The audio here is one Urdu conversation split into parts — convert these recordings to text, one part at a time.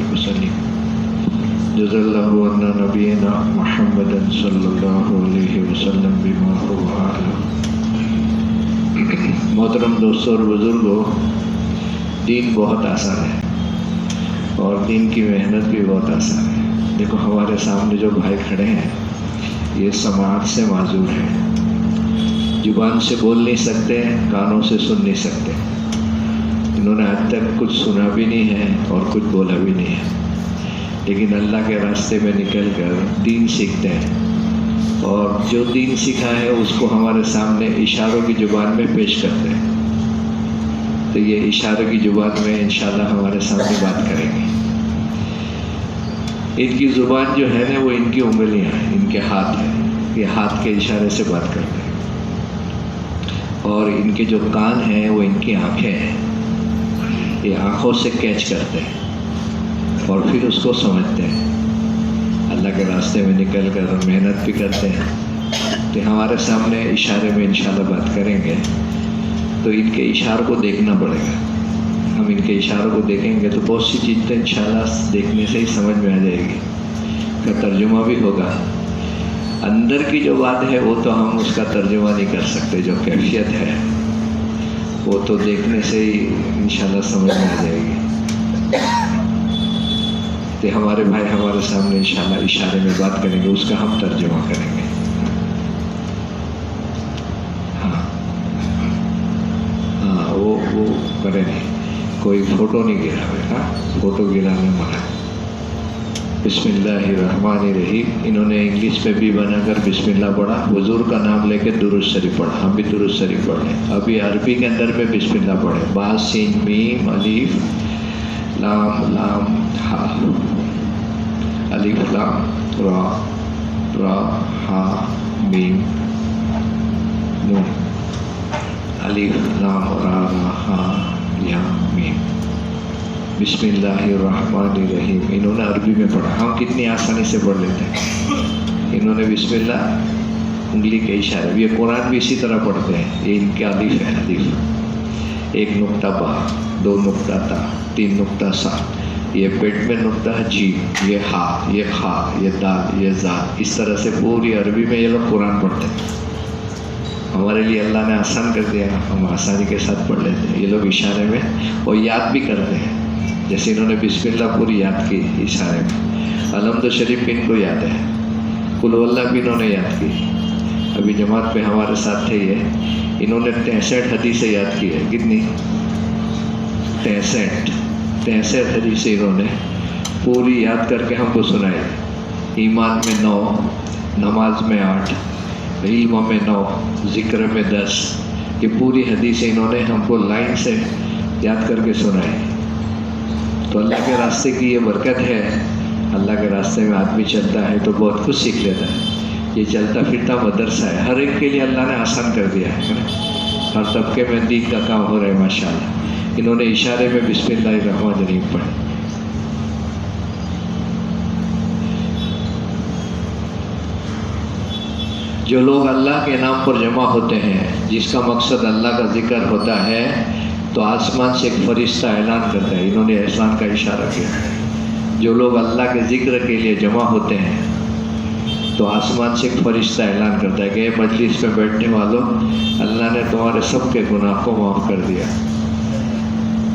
وبارك وسلم جزالله عنا نبينا محمدا صلی اللہ علیہ وسلم بما هو اعلم۔ محترم دوستوں اور بزرگوں، دین بہت آسان ہے اور دین کی محنت بھی بہت آسان ہے۔ دیکھو ہمارے سامنے جو بھائی کھڑے ہیں یہ سماعت سے معذور ہیں، زبان سے بول نہیں سکتے، کانوں سے سن نہیں سکتے، انہوں نے آج تک کچھ سنا بھی نہیں ہے اور کچھ بولا بھی نہیں ہے، لیکن اللہ کے راستے میں نکل کر دین سیکھتے ہیں اور جو دین سیکھا ہے اس کو ہمارے سامنے اشاروں کی زبان میں پیش کرتے ہیں۔ تو یہ اشاروں کی زبان میں انشاءاللہ ہمارے سامنے بات کریں گے۔ ان کی زبان جو ہے نا وہ ان کی انگلیاں ہیں، ان کے ہاتھ ہیں، یہ ہاتھ کے اشارے سے بات کرتے ہیں، اور ان کے جو کان ہیں وہ ان کی آنکھیں ہیں، یہ آنکھوں سے کیچ کرتے ہیں اور پھر اس کو سمجھتے ہیں۔ اللہ کے راستے میں نکل کر محنت بھی کرتے ہیں کہ ہمارے سامنے اشارے میں انشاءاللہ بات کریں گے تو ان کے اشاروں کو دیکھنا پڑے گا۔ ہم ان کے اشاروں کو دیکھیں گے تو بہت سی چیزیں انشاءاللہ دیکھنے سے ہی سمجھ میں آ جائے گی، کا ترجمہ بھی ہوگا۔ اندر کی جو بات ہے وہ تو ہم اس کا ترجمہ نہیں کر سکتے، جو کیفیت ہے وہ تو دیکھنے سے ہی انشاءاللہ سمجھ میں آ جائے گی۔ کہ ہمارے بھائی ہمارے سامنے انشاءاللہ اشارے میں بات کریں گے، اس کا ہم ترجمہ کریں گے۔ ہاں وہ کریں گے، کوئی فوٹو نہیں گرا ہوئے، ہاں فوٹو گرانے منع۔ بسم اللہ الرحمن الرحیم، انہوں نے انگلش میں بھی بنا کر بسم اللہ پڑھا، حضور کا نام لے کے درود شریف پڑھا، ہم بھی درود شریف پڑھ لیں۔ ابھی عربی کے اندر میں بسم اللہ پڑھے، با سین میم الف لام لام ہا، الف لام را را ہا میم نون، الف لام را را ہا یا میم، بسم اللہ الرحمن الرحیم۔ انہوں نے عربی میں پڑھا، ہم کتنی آسانی سے پڑھ لیتے ہیں۔ انہوں نے بسم اللہ انگلی کے اشارے، یہ قرآن بھی اسی طرح پڑھتے ہیں، یہ ان کے الف ہے، الف، ایک نقطہ با، دو نقطہ تا، تین نقطہ سا، یہ پیٹ میں نقطہ جیم، یہ ہا، یہ خا، یہ دال، یہ زال، اس طرح سے پوری عربی میں یہ لوگ قرآن پڑھتے ہیں۔ ہمارے لیے اللہ نے آسان کر دیا، ہم آسانی کے ساتھ پڑھ لیتے ہیں۔ یہ لوگ اشارے میں اور یاد بھی کرتے ہیں، جیسے انہوں نے بسم اللہ پوری یاد کی اشارے میں، الحمد شریف بھی ان کو یاد ہے، قل ہو اللہ بھی انہوں نے یاد کی۔ ابھی جماعت پہ ہمارے ساتھ تھے یہ، انہوں نے 63 حدیثیں یاد کی ہے۔ کتنی؟ 63 حدیثیں انہوں نے پوری یاد کر کے ہم کو سنائی۔ ایمان میں 9، نماز میں 8، علم میں 9، ذکر میں 10، یہ پوری حدیثیں انہوں نے ہم کو لائن سے یاد کر کے سنائی۔ تو اللہ کے راستے کی یہ برکت ہے، اللہ کے راستے میں آدمی چلتا ہے تو بہت کچھ سیکھ لیتا ہے۔ یہ چلتا پھرتا مدرسہ ہے، ہر ایک کے لیے اللہ نے آسان کر دیا ہے، ہر طبقے میں دین کا کام ہو رہا ہے ماشاءاللہ۔ انہوں نے اشارے میں بسم اللہ الرحمن الرحیم پڑھے۔ جو لوگ اللہ کے نام پر جمع ہوتے ہیں، جس کا مقصد اللہ کا ذکر ہوتا ہے، تو آسمان سے ایک فرشتہ اعلان کرتا ہے، انہوں نے احسان کا اشارہ کیا۔ جو لوگ اللہ کے ذکر کے لیے جمع ہوتے ہیں تو آسمان سے ایک فرشتہ اعلان کرتا ہے کہ اے مجلس میں بیٹھنے والوں، اللہ نے تمہارے سب کے گناہ کو معاف کر دیا،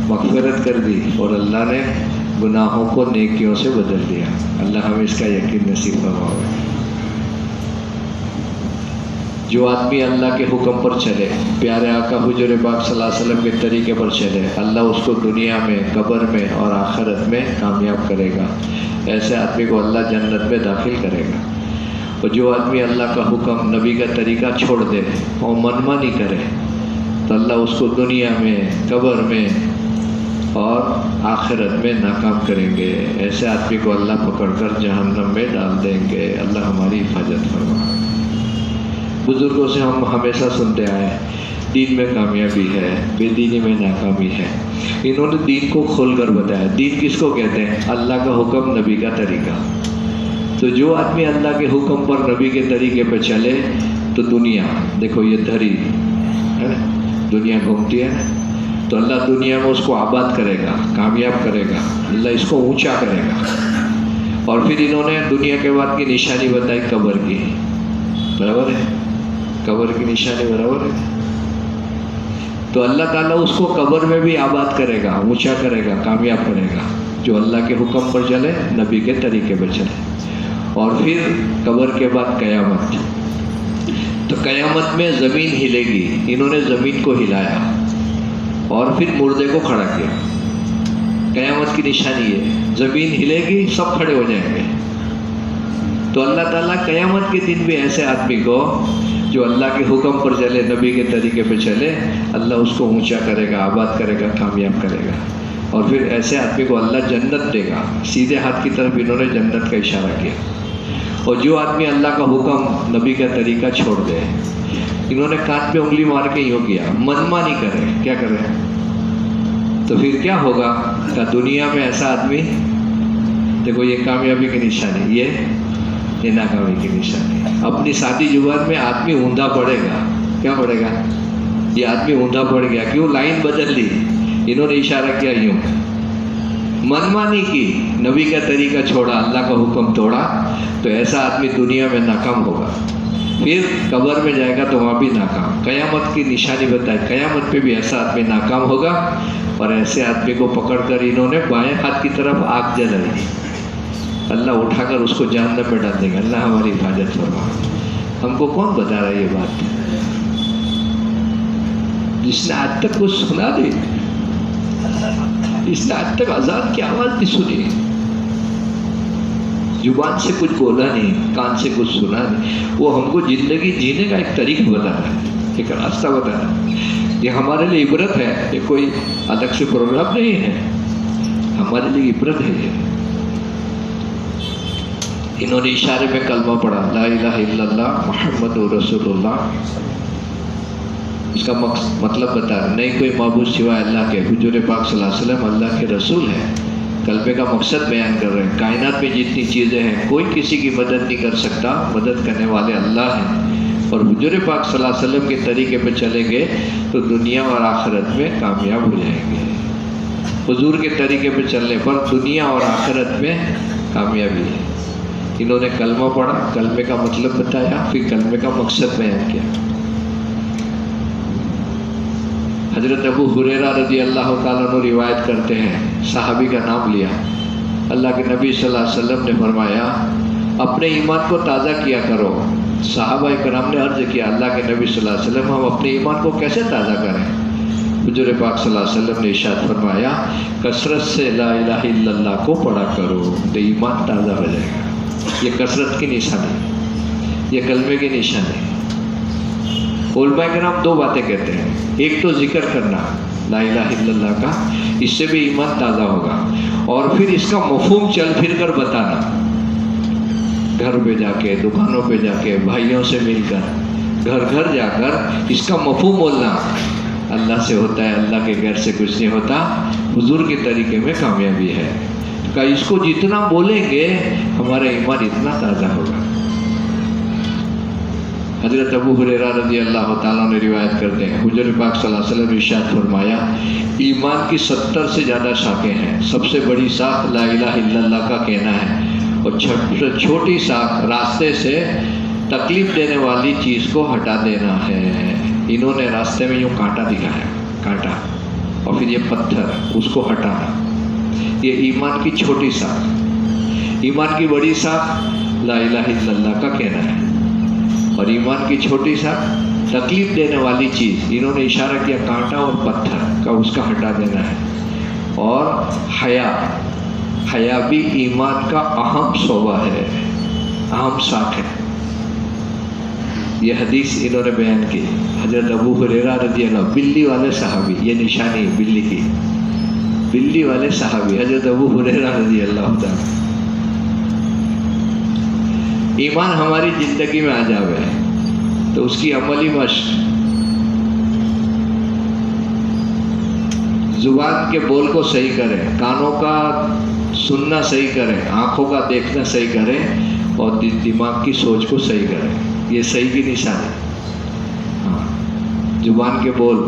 مغفرت کر دی، اور اللہ نے گناہوں کو نیکیوں سے بدل دیا۔ اللہ ہمیں اس کا یقین نصیب فرمائے۔ جو آدمی اللہ کے حکم پر چلے، پیارے آقا حضور پاک صلی اللہ علیہ وسلم کے طریقے پر چلے، اللہ اس کو دنیا میں، قبر میں اور آخرت میں کامیاب کرے گا۔ ایسے آدمی کو اللہ جنت میں داخل کرے گا۔ اور جو آدمی اللہ کا حکم، نبی کا طریقہ چھوڑ دے اور منمانی کرے تو اللہ اس کو دنیا میں، قبر میں اور آخرت میں ناکام کریں گے۔ ایسے آدمی کو اللہ پکڑ کر جہنم میں ڈال دیں گے۔ اللہ ہماری حفاظت فرمائے۔ بزرگوں سے ہم ہمیشہ سنتے آئے ہیں، دین میں کامیابی ہے، بے دینی میں ناکامی ہے۔ انہوں نے دین کو کھول کر بتایا۔ دین کس کو کہتے ہیں؟ اللہ کا حکم، نبی کا طریقہ۔ تو جو آدمی اللہ کے حکم پر، نبی کے طریقے پہ چلے تو دنیا، دیکھو یہ دھری ہے نا، دنیا گھومتی ہے، تو اللہ دنیا میں اس کو آباد کرے گا، کامیاب کرے گا، اللہ اس کو اونچا کرے گا. اور پھر انہوں نے دنیا کے بعد کی نشانی بتائی قبر کی. برابر ہے؟ قبر کی نشانی برابر ہے. تو اللہ تعالیٰ اس کو قبر میں بھی آباد کرے گا، اونچا کرے گا، کامیاب کرے گا، جو اللہ کے حکم پر چلے، نبی کے طریقے پر چلے. اور پھر قبر کے بعد قیامت. تو قیامت میں زمین ہلے گی. انہوں نے زمین کو ہلایا اور پھر مردے کو کھڑا کیا. قیامت کی نشانی ہے، زمین ہلے گی، سب کھڑے ہو جائیں گے. تو اللہ تعالیٰ قیامت کے دن بھی ایسے آدمی کو جو اللہ کے حکم پر چلے، نبی کے طریقے پہ چلے، اللہ اس کو اونچا کرے گا، آباد کرے گا، کامیاب کرے گا. اور پھر ایسے آدمی کو اللہ جنت دے گا. سیدھے ہاتھ کی طرف انہوں نے جنت کا اشارہ کیا. اور جو آدمی اللہ کا حکم، نبی کا طریقہ چھوڑ دے، انہوں نے کان پہ انگلی مار کے یوں کیا، منمانی کرے. کیا کرے؟ تو پھر کیا ہوگا کہ دنیا میں ایسا آدمی، دیکھو یہ کامیابی کی نشانی، یہ ناکامی کی نشانی. اپنی سادی زبان میں آدمی اوندا پڑے گا. کیا پڑے گا؟ یہ آدمی اوندا پڑ گیا. کیوں؟ لائن بدل لی. انہوں نے اشارہ کیا یوں، منمانی کی، نبی کا طریقہ چھوڑا، اللہ کا حکم توڑا. تو ایسا آدمی دنیا میں ناکام ہوگا. پھر قبر میں جائے گا تو وہاں بھی ناکام. قیامت کی نشانی بتائے، قیامت پہ بھی ایسا آدمی ناکام ہوگا. اور ایسے آدمی کو پکڑ کر انہوں نے بائیں ہاتھ کی طرف آگ جلائی. اللہ اٹھا کر اس کو جہنم میں ڈال دے گا. اللہ ہماری حفاظت فرما. ہم کو کون بتا رہا ہے یہ بات؟ جس نے آج تک کچھ سنا دی، جس نے آج تک اذان کی آواز نہیں سنی، زبان سے کچھ بولا نہیں، کان سے کچھ سنا نہیں، وہ ہم کو زندگی جینے کا ایک طریقہ بتا رہا ہے، ایک راستہ بتا رہا ہے. یہ ہمارے لیے عبرت ہے. یہ کوئی الگ سے پروگرام نہیں ہے، ہمارے لیے عبرت ہے. یہ انہوں نے اشارے میں کلمہ پڑھا، لا الہ الا اللہ محمد رسول اللہ. اس کا مطلب بتا رہا، نہیں کوئی معبود سوائے اللہ کے، حضور پاک صلی اللہ علیہ وسلم اللہ کے رسول ہیں. کلمے کا مقصد بیان کر رہے ہیں. کائنات میں جتنی چیزیں ہیں کوئی کسی کی مدد نہیں کر سکتا، مدد کرنے والے اللہ ہیں. اور حضور پاک صلی اللہ علیہ وسلم کے طریقے پہ چلیں گے تو دنیا اور آخرت میں کامیاب ہو جائیں گے. حضور کے طریقے پہ چلنے پر دنیا اور آخرت میں کامیابی ہے. انہوں نے کلمہ پڑھا، کلمے کا مطلب بتایا، پھر کلمے کا مقصد بیان کیا. حضرت ابو ہریرہ رضی اللہ تعالیٰ عنہ روایت کرتے ہیں، صحابی کا نام لیا. اللہ کے نبی صلی اللہ علیہ وسلم نے فرمایا اپنے ایمان کو تازہ کیا کرو. صحابہ کرام نے عرض کیا اللہ کے نبی صلی اللہ علیہ وسلم ہم اپنے ایمان کو کیسے تازہ کریں؟ حضور پاک صلی اللہ علیہ وسلم نے ارشاد فرمایا کثرت سے لا الہ الا اللہ کو پڑھا کرو تو ایمان تازہ ہو جائے گا. یہ کثرت کی نشانی، یہ کلمے کی نشانی. علماء کرام دو باتیں کہتے ہیں، ایک تو ذکر کرنا لا الہ الا اللہ کا، اس سے بھی ایمان تازہ ہوگا. اور پھر اس کا مفہوم چل پھر کر بتانا، گھر پہ جا کے، دکانوں پہ جا کے، بھائیوں سے مل کر، گھر گھر جا کر اس کا مفہوم بولنا. اللہ سے ہوتا ہے، اللہ کے گھر سے کچھ نہیں ہوتا، حضور کے طریقے میں کامیابی ہے. کہ اس کو جتنا بولیں گے ہمارا ایمان اتنا تازہ ہوگا. حضرت ابو ہریرہ رضی اللہ تعالیٰ نے روایت کرتے ہیں حضور پاک صلی اللہ علیہ وسلم نے ارشاد فرمایا ایمان کی 70 سے زیادہ شاخیں ہیں. سب سے بڑی شاخ لا الہ الا اللہ کا کہنا ہے، اور چھوٹی شاخ راستے سے تکلیف دینے والی چیز کو ہٹا دینا ہے. انہوں نے راستے میں یوں کانٹا دکھایا، کانٹا، اور پھر یہ پتھر، اس کو ہٹانا. یہ ایمان کی چھوٹی شاخ. ایمان کی بڑی شاخ لا الہ الا اللہ کا کہنا ہے، اور ایمان کی چھوٹی شاخ تکلیف دینے والی چیز، انہوں نے اشارہ کیا کانٹا اور پتھر کا، اس کا ہٹا دینا ہے. اور حیا بھی ایمان کا اہم شعبہ ہے، اہم شاخ ہے. یہ حدیث انہوں نے بیان کی حضرت ابو ہریرہ رضی اللہ، بلی والے صحابی، یہ نشانی بلی کی، بلی والے صحابی حضرت ابو ہریرہ رضی اللہ تعالیٰ. ایمان ہماری زندگی میں آ جاوے تو اس کی عملی مشق، زبان کے بول کو صحیح کرے، کانوں کا سننا صحیح کرے، آنکھوں کا دیکھنا صحیح کرے، اور دماغ کی سوچ کو صحیح کرے. یہ صحیح کی نشانی. ہاں، زبان کے بول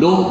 2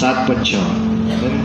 7:55,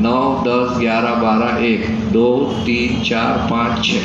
9, 10, 11, 12, 1, 2, 3, 4, 5, 6,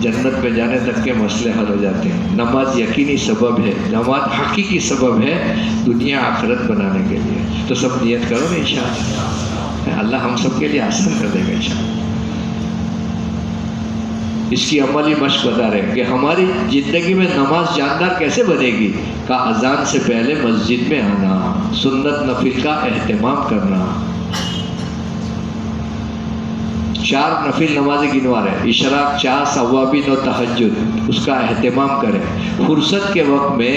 جنت میں جانے تک کے مسئلے حل ہو جاتے ہیں. نماز یقینی سبب ہے، نماز حقیقی سبب ہے دنیا آخرت بنانے کے لیے. تو سب نیت کرو نا انشاءاللہ، اللہ ہم سب کے لیے آسان کر دے گا انشاءاللہ. اس کی عملی مشق بتا رہے ہیں کہ ہماری زندگی میں نماز جاندار کیسے بنے گی. کا اذان سے پہلے مسجد میں آنا، سنت نفل کا اہتمام کرنا. 4 نفل نمازیں گنوا رہے، اشراق، چاس، اوابین اور تہجد، اس کا اہتمام کریں. فرصت کے وقت میں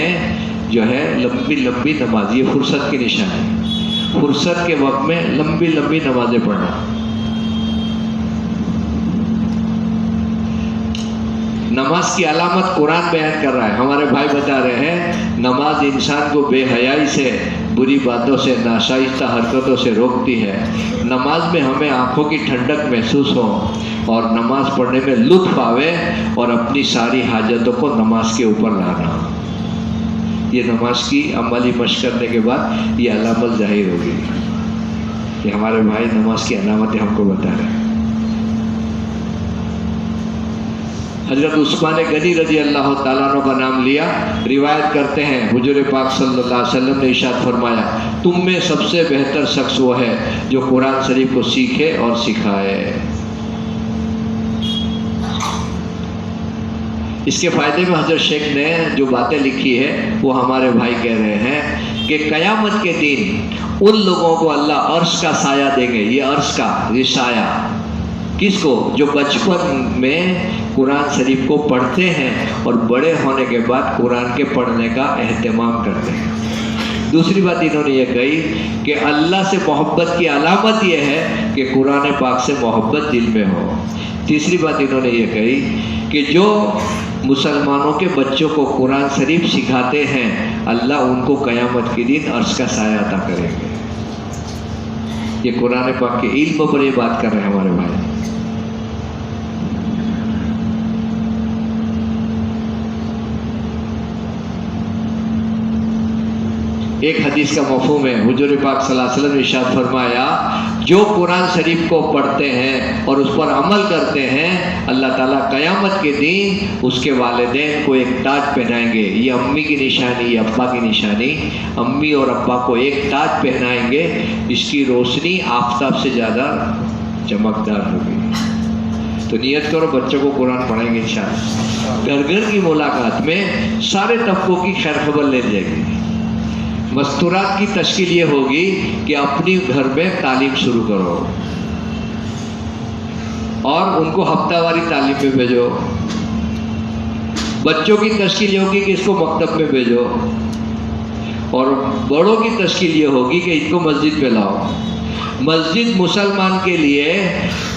جو ہے لمبی لمبی نماز، یہ فرصت کی نشانی. فرصت کے وقت میں لمبی لمبی نمازیں پڑھنا. نماز کی علامت قرآن بیان کر رہا ہے. ہمارے بھائی بتا رہے ہیں نماز انسان کو بے حیائی سے، بری باتوں سے، ناشائستہ حرکتوں سے روکتی ہے. نماز میں ہمیں آنکھوں کی ٹھنڈک محسوس ہو اور نماز پڑھنے میں لطف آوے اور اپنی ساری حاجتوں کو نماز کے اوپر لانا. یہ نماز کی عملی مشق کرنے کے بعد یہ علامت ظاہر ہوگی. کہ ہمارے بھائی نماز کی علامتیں ہم کو بتا رہے ہیں. حضرت عثمان غنی رضی اللہ تعالیٰ عنہ کا نام لیا. روایت کرتے ہیں حضور پاک صلی اللہ علیہ وسلم نے ارشاد فرمایا تم میں سب سے بہتر شخص وہ ہے جو قرآن شریف کو سیکھے اور سکھائے. اس کے فائدے میں حضرت شیخ نے جو باتیں لکھی ہے وہ ہمارے بھائی کہہ رہے ہیں کہ قیامت کے دن ان لوگوں کو اللہ عرش کا سایہ دیں گے. یہ عرش کا یہ سایہ کس کو؟ جو بچپن میں قرآن شریف کو پڑھتے ہیں اور بڑے ہونے کے بعد قرآن کے پڑھنے کا اہتمام کرتے ہیں. دوسری بات انہوں نے یہ کہی کہ اللہ سے محبت کی علامت یہ ہے کہ قرآن پاک سے محبت دل میں ہو. تیسری بات انہوں نے یہ کہی کہ جو مسلمانوں کے بچوں کو قرآن شریف سکھاتے ہیں اللہ ان کو قیامت کے دن عرش کا سایہ عطا کریں گے. یہ قرآن پاک کے علم پر یہ بات کر رہے ہیں ہمارے بھائی. ایک حدیث کا مفہوم ہے حضور پاک صلی اللہ علیہ وسلم نے ارشاد فرمایا جو قرآن شریف کو پڑھتے ہیں اور اس پر عمل کرتے ہیں اللہ تعالیٰ قیامت کے دن اس کے والدین کو ایک تاج پہنائیں گے. یہ امی کی نشانی، یہ ابا کی نشانی. امی اور ابا کو ایک تاج پہنائیں گے، اس کی روشنی آفتاب سے زیادہ چمکدار ہوگی. تو نیت کرو بچوں کو قرآن پڑھائیں گے انشاءاللہ. گھر گھر کی ملاقات میں سارے طبقوں کی خیر خبر لے جائے گی. مستورات کی تشکیل یہ ہوگی کہ اپنی گھر میں تعلیم شروع کرو اور ان کو ہفتہ واری تعلیم میں بھیجو. بچوں کی تشکیل یہ ہوگی کہ اس کو مکتب میں بھیجو اور بڑوں کی تشکیل یہ ہوگی کہ ان کو مسجد میں لاؤ. مسجد مسلمان کے لیے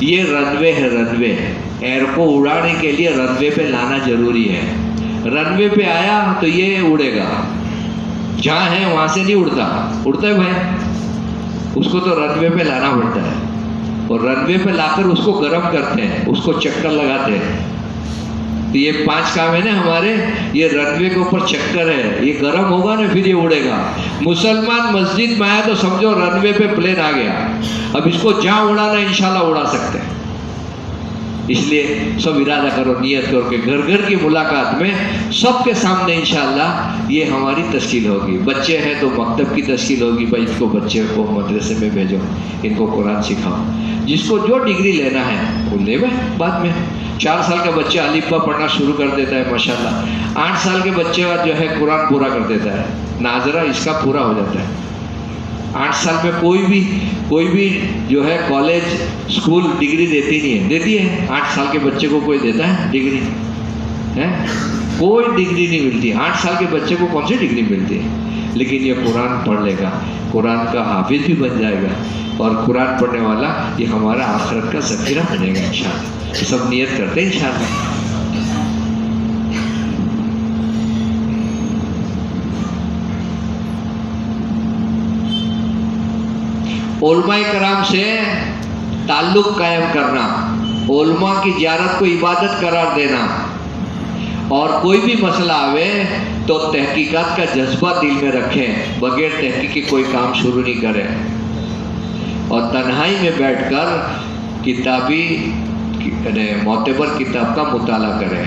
یہ رنوے ہے. رنوے ایئر کو اڑانے کے لیے رنوے پہ لانا ضروری ہے. رنوے پہ آیا تو یہ اڑے گا، جہاں ہے وہاں سے نہیں اڑتا. اڑتا ہے بھائی، اس کو تو رنوے پہ لانا پڑتا ہے اور رنوے پہ لا کر اس کو گرم کرتے ہیں، اس کو چکر لگاتے ہیں. تو یہ 5 کام ہے نا ہمارے. یہ رنوے کے اوپر چکر ہے، یہ گرم ہوگا نا پھر یہ اڑے گا. مسلمان مسجد میں آیا تو سمجھو رنوے پہ پلین آ گیا. اب اس کو جہاں اڑانا انشاءاللہ اڑا سکتے ہیں. اس لیے سب ارادہ کرو، نیت کرو کہ گھر گھر کی ملاقات میں سب کے سامنے انشاءاللہ یہ ہماری تشکیل ہوگی. بچے ہیں تو مکتب کی تشکیل ہوگی، بھائی ان کو بچے کو مدرسے میں بھیجو، ان کو قرآن سکھاؤ. جس کو جو ڈگری لینا ہے وہ لے میں. بعد میں 4 سال کا بچہ الف با پڑھنا شروع کر دیتا ہے ماشاءاللہ. 8 سال کے بچے کا جو ہے قرآن پورا کر دیتا ہے. ناظرہ اس کا پورا ہو جاتا ہے. 8 سال میں کوئی بھی جو ہے کالج اسکول ڈگری دیتی نہیں ہے. دیتی ہے 8 سال کے بچے کو کوئی دیتا ہے ڈگری ہے؟ کوئی ڈگری نہیں ملتی. 8 سال کے بچے کو کون سی ڈگری ملتی ہے؟ لیکن یہ قرآن پڑھ لے گا، قرآن کا حافظ بھی بن جائے گا اور قرآن پڑھنے والا یہ ہمارا آخرت کا ذخیرہ بنے گا انشاءاللہ. سب نیت کرتے ہیں انشاءاللہ. علماء کرام سے تعلق قائم کرنا، علماء کی زیارت کو عبادت قرار دینا، اور کوئی بھی مسئلہ آوے تو تحقیقات کا جذبہ دل میں رکھیں، بغیر تحقیق کے کوئی کام شروع نہیں کریں. اور تنہائی میں بیٹھ کر کتابی معتبر کتاب کا مطالعہ کریں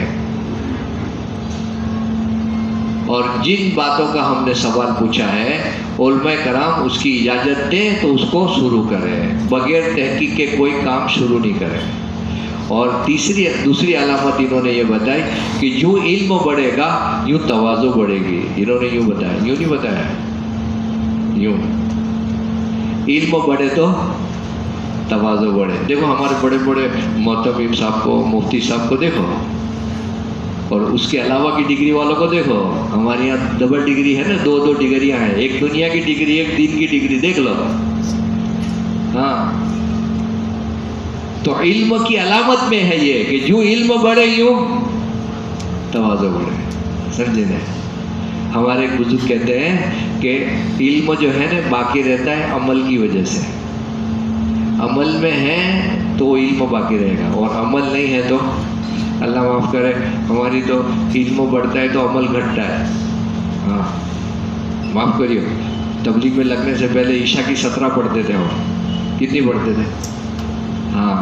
اور جن باتوں کا ہم نے سوال پوچھا ہے علماء کرام اس کی اجازت دیں تو اس کو شروع کریں، بغیر تحقیق کے کوئی کام شروع نہیں کریں۔ اور دوسری علامت انہوں نے یہ بتائی کہ جو علم بڑھے گا یوں تواضع بڑھے گی۔ انہوں نے یوں بتایا، یوں نہیں بتایا، یوں علم بڑھے تو تواضع بڑھے۔ دیکھو ہمارے بڑے بڑے محتمم صاحب کو، مفتی صاحب کو دیکھو، اور اس کے علاوہ کی ڈگری والوں کو دیکھو۔ ہمارے یہاں ڈبل ڈگری ہے نا، دو ڈگریاں ہیں، ایک دنیا کی ڈگری، ایک دین کی ڈگری، دیکھ لو۔ ہاں تو علم کی علامت میں ہے یہ کہ جو علم بڑھے یوں تواضع بڑھے، سمجھے نا؟ ہمارے ایک بزرگ کہتے ہیں کہ علم جو ہے نا باقی رہتا ہے عمل کی وجہ سے۔ عمل میں ہے تو علم باقی رہے گا، اور عمل نہیں ہے تو اللہ معاف کرے، ہماری تو علم بڑھتا ہے تو عمل گھٹتا ہے۔ ہاں معاف کریو، تبلیغ میں لگنے سے پہلے عشاء کی 17 پڑھتے تھے ہم، کتنی پڑھتے تھے؟ ہاں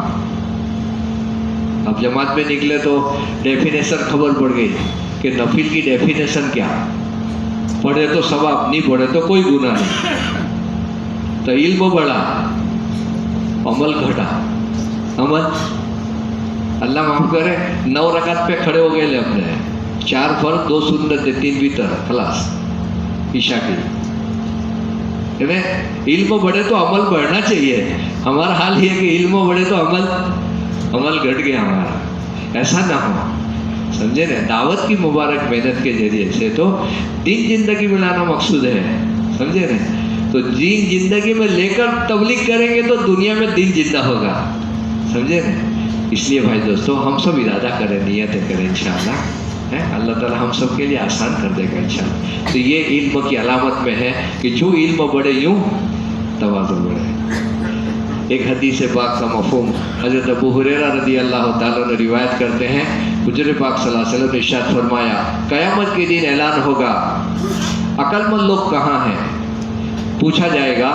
اب جماعت میں نکلے تو ڈیفینیشن خبر پڑ گئی کہ نفل کی ڈیفینیشن کیا، پڑھے تو ثواب، نہیں پڑھے تو کوئی گناہ نہیں۔ تو علم بڑھا، عمل گھٹا۔ عمل اللہ معاف کرے 9 رکعت پہ کھڑے ہو گئے لے اپنے، 4 فرض 2 سنت 3 وتر، خلاص عشاء کی۔ علم بڑھے تو عمل بڑھنا چاہیے۔ ہمارا حال یہ کہ علم بڑھے تو عمل گھٹ گیا ہمارا، ایسا نہ ہو، سمجھے نا؟ دعوت کی مبارک محنت کے ذریعے سے تو دین زندگی میں لانا مقصود ہے، سمجھے نا؟ تو دین زندگی میں لے کر تبلیغ کریں گے تو دنیا میں دین زندہ ہوگا، سمجھے نا؟ اس لیے بھائی دوستو ہم سب ارادہ کریں، نیتیں کریں انشاءاللہ، اللہ تعالیٰ ہم سب کے لیے آسان کر دے گا انشاءاللہ۔ تو یہ علم کی علامت میں ہے کہ جو علم بڑھے یوں تواضع بڑھے۔ ایک حدیث پاک کا مفہوم حضرت ابو ہریرہ رضی اللہ تعالیٰ نے روایت کرتے ہیں، حضور پاک صلی اللہ علیہ وسلم نے ارشاد فرمایا، قیامت کے دن اعلان ہوگا عقل مند لوگ کہاں ہیں؟ پوچھا جائے گا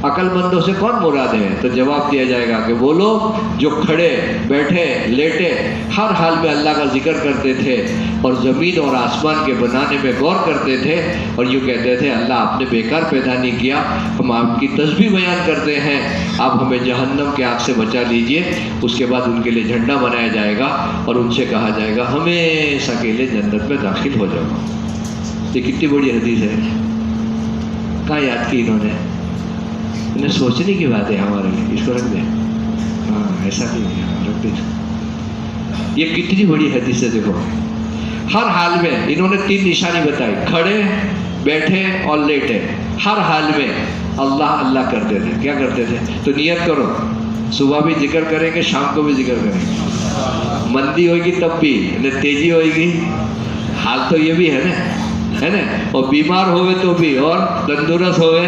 عقل مندوں سے کون مراد ہے؟ تو جواب دیا جائے گا کہ وہ لوگ جو کھڑے بیٹھے لیٹے ہر حال میں اللہ کا ذکر کرتے تھے اور زمین اور آسمان کے بنانے میں غور کرتے تھے اور یوں کہتے تھے اللہ آپ نے بیکار پیدا نہیں کیا، ہم آپ کی تسبیح بیان کرتے ہیں، آپ ہمیں جہنم کے آگ سے بچا لیجئے۔ اس کے بعد ان کے لیے جھنڈا بنایا جائے گا اور ان سے کہا جائے گا ہمیشہ کے لیے جنت میں داخل ہو جاؤ۔ یہ کتنی بڑی حدیث ہے، کہاں یاد کی انہوں نے؟ انہیں سوچنے کی بات ہے ہمارے لیے، اس کو رکھ دیں۔ ہاں ایسا نہیں ہے، رکھ دیں۔ یہ کتنی بڑی حدیث ہے، دیکھو ہر حال میں انہوں نے 3 نشانی بتائی، کھڑے بیٹھے اور لیٹے، ہر حال میں اللہ اللہ کرتے تھے۔ کیا کرتے تھے؟ تو نیت کرو، صبح بھی ذکر کریں گے، شام کو بھی ذکر کریں گے، مندی ہوئے گی تب بھی، تیزی ہوئے گی، حال تو یہ بھی ہے نا، اور بیمار ہوئے تو بھی، اور تندرست ہوئے،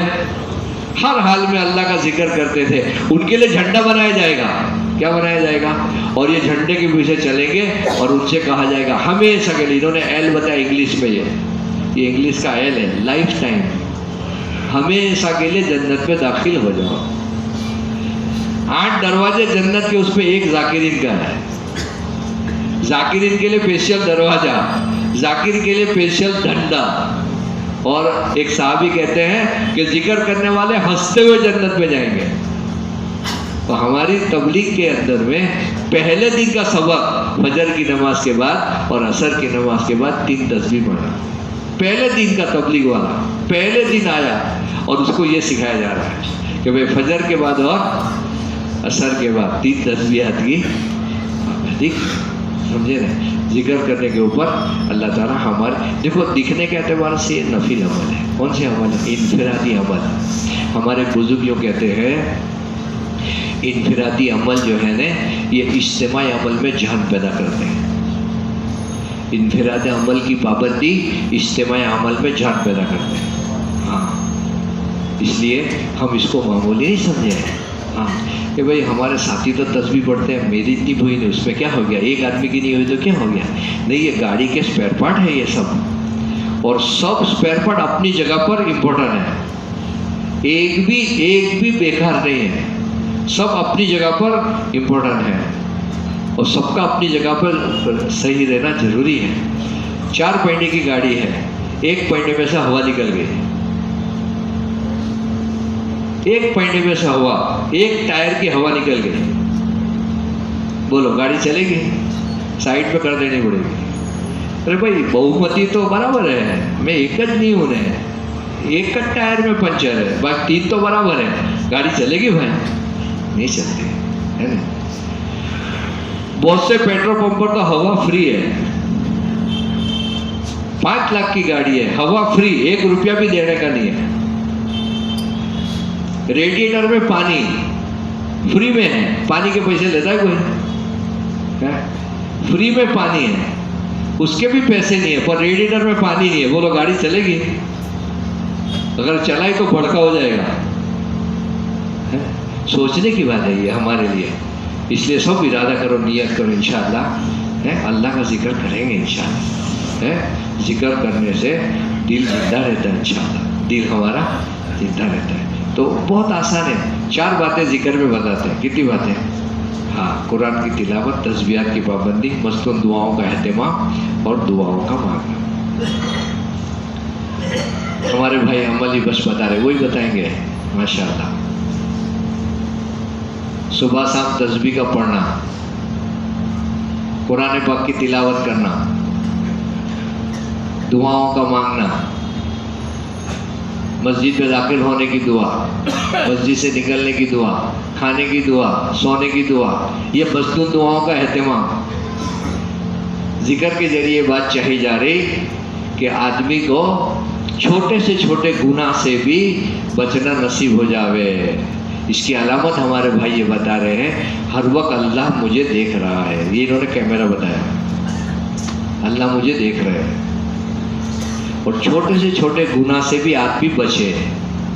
ہر حال میں اللہ کا ذکر کرتے تھے۔ ان کے لیے جھنڈا بنایا جائے گا۔ کیا بنایا جائے گا؟ اور یہ جھنڈے کے پیچھے چلیں گے اور ان سے کہا جائے گا ہمیشہ کے لیے، انہوں نے ایل بتایا انگلش میں، یہ انگلش کا ایل ہے، لائف ٹائم، ہمیشہ کے لیے جنت میں داخل ہو جاؤ۔ 8 دروازے جنت کے، اس میں ایک ذاکرین کا ہے، ذاکرین کے لیے اسپیشل دروازہ، ذاکر کے لیے اسپیشل جھنڈا۔ اور ایک صحابی کہتے ہیں کہ ذکر کرنے والے ہنستے ہوئے جنت میں جائیں گے۔ تو ہماری تبلیغ کے اندر میں پہلے دن کا سبق فجر کی نماز کے بعد اور عصر کی نماز کے بعد 3 تسبیح پڑھنا، پہلے دن کا تبلیغ والا پہلے دن آیا اور اس کو یہ سکھایا جا رہا ہے کہ بھئی فجر کے بعد اور عصر کے بعد 3 تسبیحات کی ٹھیک، سمجھے نا؟ ذکر کرنے کے اوپر اللہ تعالیٰ ہمارے، دیکھو دکھنے کے اعتبار سے یہ نفل عمل ہے۔ کون سے عمل ہے؟ انفرادی عمل۔ ہمارے بزرگ یوں کہتے ہیں انفرادی عمل جو ہے نا یہ اجتماعی عمل میں جہن پیدا کرتے ہیں۔ انفرادی عمل کی پابندی اجتماعی عمل میں جہن پیدا کرتے ہیں۔ ہاں اس لیے ہم اس کو معمولی نہیں سمجھے ہیں، ہاں کہ بھئی ہمارے ساتھی تو تسبیح پڑھتے ہیں، میری اتنی ہوئی نہیں، اس میں کیا ہو گیا؟ ایک آدمی کی نہیں ہوئی تو کیا ہو گیا؟ نہیں، یہ گاڑی کے اسپیئر پارٹ ہے یہ سب، اور سب اسپیئر پارٹ اپنی جگہ پر امپورٹنٹ ہے، ایک بھی بیکار نہیں ہے، سب اپنی جگہ پر امپورٹنٹ ہے۔ اور سب کا اپنی جگہ پر صحیح رہنا ضروری ہے. 4 پہیے کی گاڑی ہے, 1 پہیے میں سے ہوا نکل گئی, 1 پہیے میں سے ہوا, 1 ٹائر کی ہوا نکل گئی, بولو گاڑی چلے گی؟ سائڈ پہ کر دینی پڑے گی. ارے بھائی بہومتی تو برابر ہے, میں ایک જ نہیں ہوں, ایک ٹائر میں پنچر ہے, باقی 3 تو برابر ہے, گاڑی چلے گی بھائی؟ نہیں چلتی ہے نا. بہت سے پیٹرول پمپ پر تو ہوا فری ہے, 5 لاکھ کی گاڑی ہے, ہوا فری, 1 روپیہ بھی دینے کا نہیں ہے. ریڈیٹر میں پانی فری میں ہے, پانی کے پیسے لیتا ہے کوئی؟ فری میں پانی ہے, اس کے بھی پیسے نہیں ہے, پر ریڈیٹر میں پانی نہیں ہے, بولو گاڑی چلے گی؟ اگر چلائی تو بھڑکا ہو جائے گا. سوچنے کی بات ہے یہ ہمارے لیے. اس لیے سب ارادہ کرو, نیت کرو, انشاءاللہ اللہ کا ذکر کریں گے انشاءاللہ. ذکر کرنے سے دل زندہ رہتا ہے انشاءاللہ, دل ہمارا زندہ رہتا ہے. تو بہت آسان ہے, 4 باتیں ذکر میں بتاتے ہیں. کتنی باتیں؟ ہاں, قرآن کی تلاوت, تسبیحات کی پابندی, مثلاً دعاؤں کا اہتمام اور دعاؤں کا مانگنا. ہمارے بھائی عملی بس بتا رہے, وہی بتائیں گے ماشاءاللہ. صبح شام تسبیح کا پڑھنا, قرآن پاک کی تلاوت کرنا, دعاؤں کا مانگنا, مسجد میں داخل ہونے کی دعا, مسجد سے نکلنے کی دعا, کھانے کی دعا, سونے کی دعا, یہ مصنون دعاؤں کا اہتمام. ذکر کے ذریعے بات چاہی جا رہی کہ آدمی کو چھوٹے سے چھوٹے گناہ سے بھی بچنا نصیب ہو جاوے. اس کی علامت ہمارے بھائی یہ بتا رہے ہیں, ہر وقت اللہ مجھے دیکھ رہا ہے. یہ انہوں نے کیمرہ بتایا, اللہ مجھے دیکھ رہے ہیں. اور چھوٹے سے چھوٹے گناہ سے بھی آدمی بچے,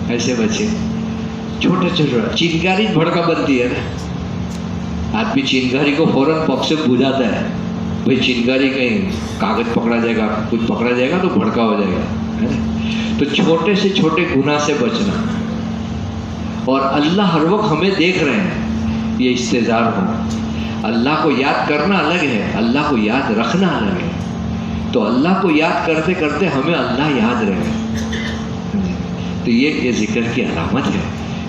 ایسے بچے چھوٹے چھوٹے. چنگاری بھڑکا بنتی ہے نا, آدمی چنگاری کو فوراً پک سے بجھاتا ہے. بھائی چنگاری کہیں کاغذ پکڑا جائے گا, کچھ پکڑا جائے گا تو بھڑکا ہو جائے گا. تو چھوٹے سے چھوٹے گناہ سے بچنا, اور اللہ ہر وقت ہمیں دیکھ رہے ہیں, یہ استظہار ہو. اللہ کو یاد کرنا الگ ہے, اللہ کو یاد رکھنا الگ ہے. تو اللہ کو یاد کرتے کرتے ہمیں اللہ یاد رہے. تو یہ ذکر کی علامت ہے.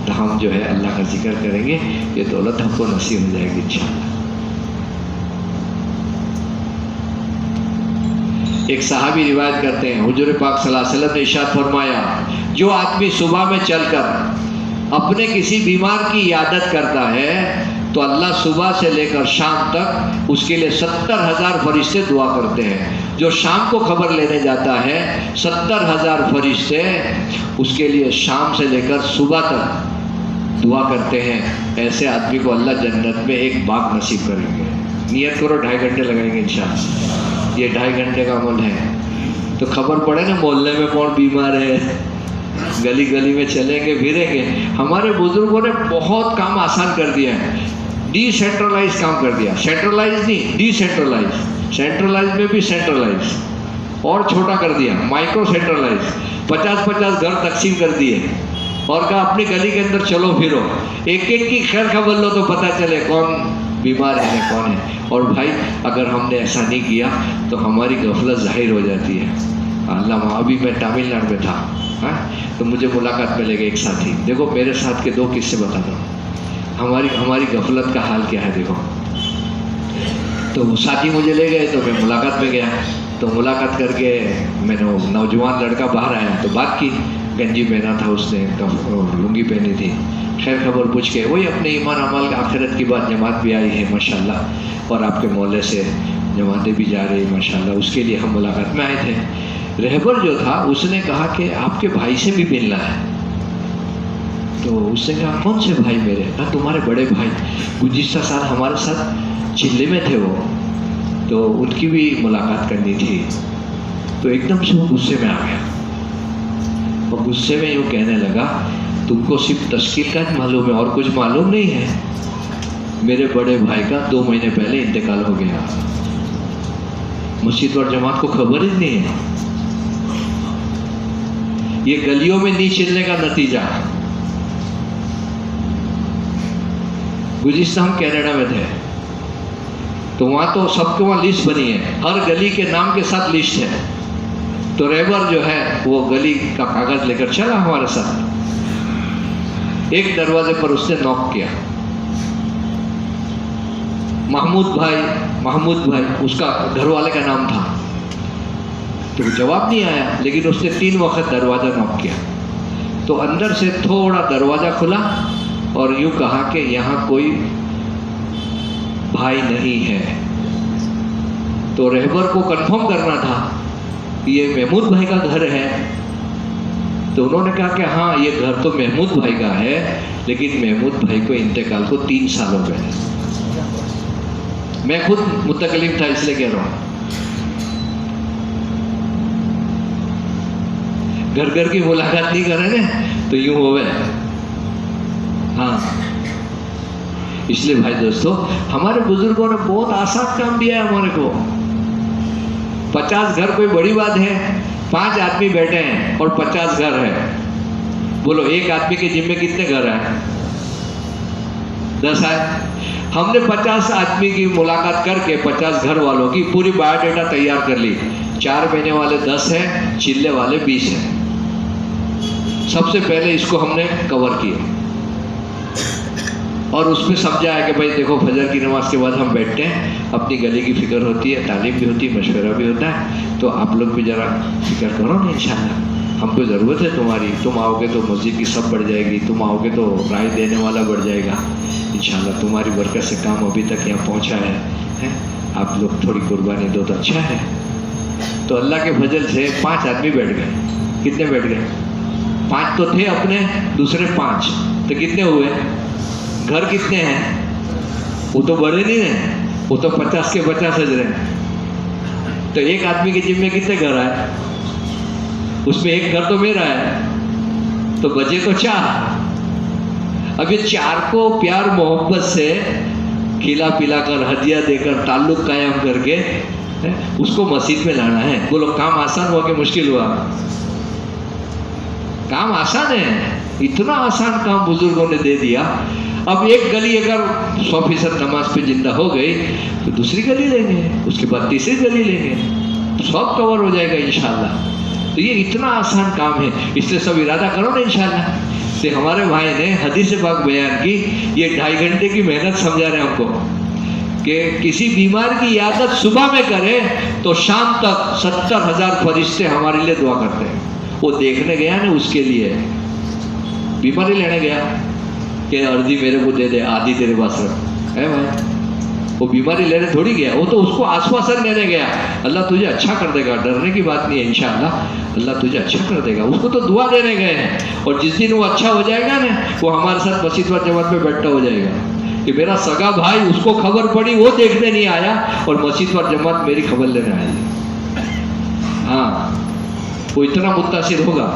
تو ہم جو ہے اللہ کا ذکر کریں گے, یہ دولت ہم کو نصیب ہو جائے گی انشاءاللہ. ایک صحابی روایت کرتے ہیں, حضور پاک صلی اللہ علیہ وسلم نے ارشاد فرمایا, جو آدمی صبح میں چل کر اپنے کسی بیمار کی عیادت کرتا ہے تو اللہ صبح سے لے کر شام تک اس کے لیے 70,000 فرشتے دعا کرتے ہیں. جو شام کو خبر لینے جاتا ہے 70,000 فرشتے اس کے لیے شام سے لے کر صبح تک دعا کرتے ہیں. ایسے آدمی کو اللہ جنت میں ایک باغ نصیب کریں گے. نیت کرو 2.5 گھنٹے لگائیں گے انشاءاللہ. یہ 2.5 گھنٹے کا عمل ہے. تو خبر پڑے نا محلے میں کون بیمار ہے, گلی گلی میں چلیں گے, پھریں گے. ہمارے بزرگوں نے بہت کام آسان کر دیا ہے, ڈی سینٹرلائز کام کر دیا. سینٹرلائز نہیں, ڈی سینٹرلائز. سینٹرلائز میں بھی سینٹرلائز اور چھوٹا کر دیا, مائکرو سینٹرلائز. 50-50 گھر تقسیم کر دیے اور کہا اپنی گلی کے اندر چلو پھرو, ایک ایک کی خیر خبر لو تو پتہ چلے کون بیمار ہے کون ہے. اور بھائی اگر ہم نے ایسا نہیں کیا تو ہماری غفلت ظاہر ہو جاتی ہے. اللہ, ابھی میں تامل ناڈو میں تھا, تو مجھے ملاقات میں لے گئے ایک ساتھی. دیکھو میرے ساتھ کے 2 قصے بتاتا ہوں, ہماری غفلت کا حال کیا ہے. دیکھو, تو وہ ساتھی مجھے لے گئے تو میں ملاقات میں گیا. تو ملاقات کر کے میں نے, نوجوان لڑکا باہر آیا تو بات کی. گنجی پہنا تھا اس نے, لنگی پہنی تھی. خیر خبر پوچھ کے وہی اپنے ایمان عمل آخرت کی بات, جماعت بھی آئی ہے ماشاءاللہ, اور آپ کے محلے سے جماعتیں بھی جا رہی ہیں ماشاءاللہ. اس کے لیے ہم ملاقات میں آئے تھے. رہبر جو تھا اس نے کہا کہ آپ کے بھائی سے بھی ملنا ہے. تو اس نے کہا کون سے بھائی میرے؟ کہا تمہارے بڑے بھائی, گزشتہ سال ہمارے ساتھ چلے میں تھے وہ, تو ان کی بھی ملاقات کرنی تھی. تو ایک دم سے وہ غصے میں آ گیا, اور غصے میں یوں کہنے لگا, تم کو صرف تشکیل کا معلوم ہے اور کچھ معلوم نہیں ہے. میرے بڑے بھائی کا 2 مہینے پہلے انتقال ہو گیا. مسجد اور جماعت کو خبر ہی نہیں ہے. یہ گلیوں میں نہیں چلنے کا نتیجہ. گزشتہ ہم کینیڈا میں تھے, تو وہاں تو سب کے وہاں لسٹ بنی ہے، ہر گلی کے نام کے ساتھ لسٹ ہے. تو رہبر جو ہے وہ گلی کا کاغذ لے کر چلا ہمارے ساتھ. ایک دروازے پر اس نے نوک کیا، محمود بھائی اس کا گھر والے کا نام تھا. تو جواب نہیں آیا، لیکن اس نے 3 وقت دروازہ نوک کیا. تو اندر سے تھوڑا دروازہ کھلا اور یوں کہا کہ یہاں کوئی بھائی نہیں ہے. تو رہبر کو کنفرم کرنا تھا یہ محمود بھائی کا گھر ہے. تو انہوں نے کہا کہ ہاں یہ گھر تو محمود بھائی کا ہے، لیکن محمود بھائی کو انتقال کو 3 سال ہو گئے. میں خود متکلم تھا اس لیے کہہ رہا ہوں. گھر کی ملاقات نہیں کر رہے نا تو یوں ہوئے. ہاں اس لیے بھائی دوستو، ہمارے بزرگوں نے بہت آسان کام دیا ہے ہمارے کو. 50 گھر کوئی بڑی بات ہے؟ 5 آدمی بیٹھے ہیں اور 50 گھر ہے. بولو ایک آدمی کے ذمے کتنے گھر ہیں؟ 10 ہے. ہم نے 50 آدمی کی ملاقات کر کے 50 گھر والوں کی پوری بایو ڈیٹا تیار کر لی. 4 مہینے والے 10 ہیں، چلے والے 20 ہیں. سب سے پہلے اس کو ہم نے کور کیا اور اس میں سمجھایا کہ بھائی دیکھو فجر کی نماز کے بعد ہم بیٹھتے ہیں، اپنی گلی کی فکر ہوتی ہے، تعلیم بھی ہوتی ہے، مشورہ بھی ہوتا ہے. تو آپ لوگ بھی ذرا فکر کرو نا، انشاءاللہ ہم کو ضرورت ہے تمہاری. تم آؤ گے تو مسجد کی سب بڑھ جائے گی، تم آؤ گے تو رائے دینے والا بڑھ جائے گا. انشاءاللہ تمہاری برکت سے کام ابھی تک یہاں پہنچا ہے. آپ لوگ تھوڑی قربانی دو تو اچھا ہے. تو اللہ کے فضل سے 5 آدمی بیٹھ گئے. کتنے بیٹھ گئے؟ 5 تو تھے اپنے، دوسرے 5 تو کتنے ہوئے؟ گھر کتنے ہیں؟ وہ تو بڑے نہیں ہیں، وہ تو 50 کے 50 ہج رہے ہیں. تو ایک آدمی کے ذمے کتنے گھر آئے؟ اس میں ایک گھر تو میرا ہے، تو بچے تو 4. اب یہ 4 کو پیار محبت سے کھلا پلا کر، ہدیہ دے کر، تعلق قائم کر کے اس کو مسجد میں لانا ہے. بولو کام آسان ہوا کہ مشکل ہوا؟ کام آسان ہے. اتنا آسان کام بزرگوں نے دے دیا. اب ایک گلی اگر 100% نماز پہ زندہ ہو گئی تو دوسری گلی لیں گے، اس کے بعد تیسری گلی لیں گے، سب کور ہو جائے گا انشاءاللہ. تو یہ اتنا آسان کام ہے، اس لیے سب ارادہ کرو نا انشاءاللہ. تو ہمارے بھائی نے حدیث پاک بیان کی، یہ 2.5 گھنٹے کی محنت سمجھا رہے ہیں ہم کو کہ کسی بیمار کی عیادت صبح میں کرے تو شام تک 70,000 فرشتے ہمارے لیے دعا کرتے ہیں. وہ دیکھنے گیا نا، اس کے لیے بیماری لینے گیا کہ عرضی میرے کو دے دے، آدھی تیرے پاس رکھ ہے بھائی. وہ بیماری لینے تھوڑی گیا، وہ تو اس کو آسواسن دینے گیا. اللہ تجھے اچھا کر دے گا، ڈرنے کی بات نہیں ہے، انشاءاللہ اللہ تجھے اچھا کر دے گا. اس کو تو دعا دینے گئے ہیں. اور جس دن وہ اچھا ہو جائے گا نا، وہ ہمارے ساتھ مسجد و جماعت میں بیٹھا ہو جائے گا کہ میرا سگا بھائی، اس کو خبر پڑی، وہ دیکھنے نہیں آیا اور مسجد و جماعت میری خبر لینے آئی. ہاں وہ اتنا متاثر ہوگا.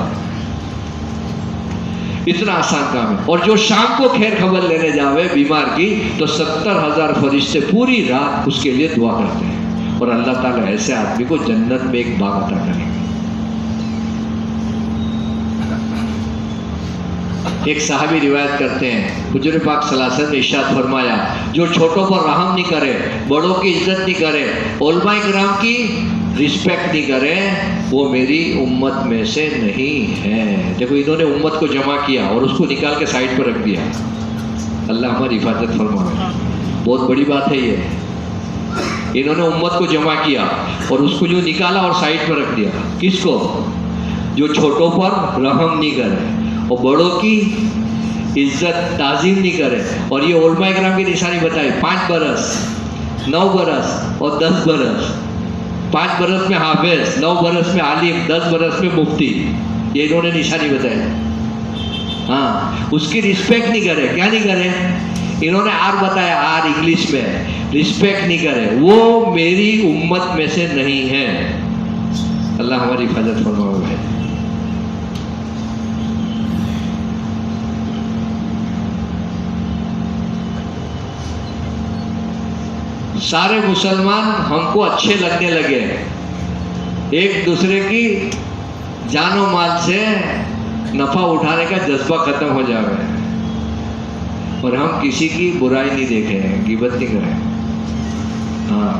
اتنا آسان کام ہے. اور جو شام کو خیر خبر لینے جاوے بیمار کی تو 70,000 فرشتے پوری رات اس کے لیے دعا کرتے ہیں. اور اللہ تعالیٰ ایسے آدمی کو جنت میں ایک باغ عطا کرے گا. ایک صحابی روایت کرتے ہیں، حضور پاک صلی اللہ علیہ وسلم نے ارشاد فرمایا، جو چھوٹوں پر رحم نہیں کرے، بڑوں کی عزت نہیں کرے، علماء کرام کی رسپیکٹ نہیں کرے، وہ میری امت میں سے نہیں ہے. دیکھو انہوں نے امت کو جمع کیا اور اس کو نکال کے سائڈ پر رکھ دیا. اللہ ہماری حفاظت فرمائے. بہت بڑی بات ہے یہ. انہوں نے امت کو جمع کیا اور اس کو جو نکالا اور سائڈ پر رکھ دیا. کس کو؟ جو چھوٹوں پر رحم نہیں کرے اور بڑوں کی عزت تعظیم نہیں کرے. اور یہ علماء کرام کی نشانی بتائی، 5 برس، 9 برس اور 10 برس. 5 برس میں حافظ، 9 برس میں عالم، 10 برس میں مفتی. یہ انہوں نے نشانی بتائی. ہاں اس کی رسپیکٹ نہیں کرے. کیا نہیں کرے؟ انہوں نے آر بتایا، آر انگلش میں، رسپیکٹ نہیں کرے، وہ میری امت میں سے نہیں ہے. اللہ ہماری حفاظت فرمائے. سارے مسلمان ہم کو اچھے لگنے لگے، ایک دوسرے کی جان و مال سے نفع اٹھانے کا جذبہ ختم ہو جاوے اور ہم کسی کی برائی نہیں دیکھیں، غیبت نہیں کریں. ہاں،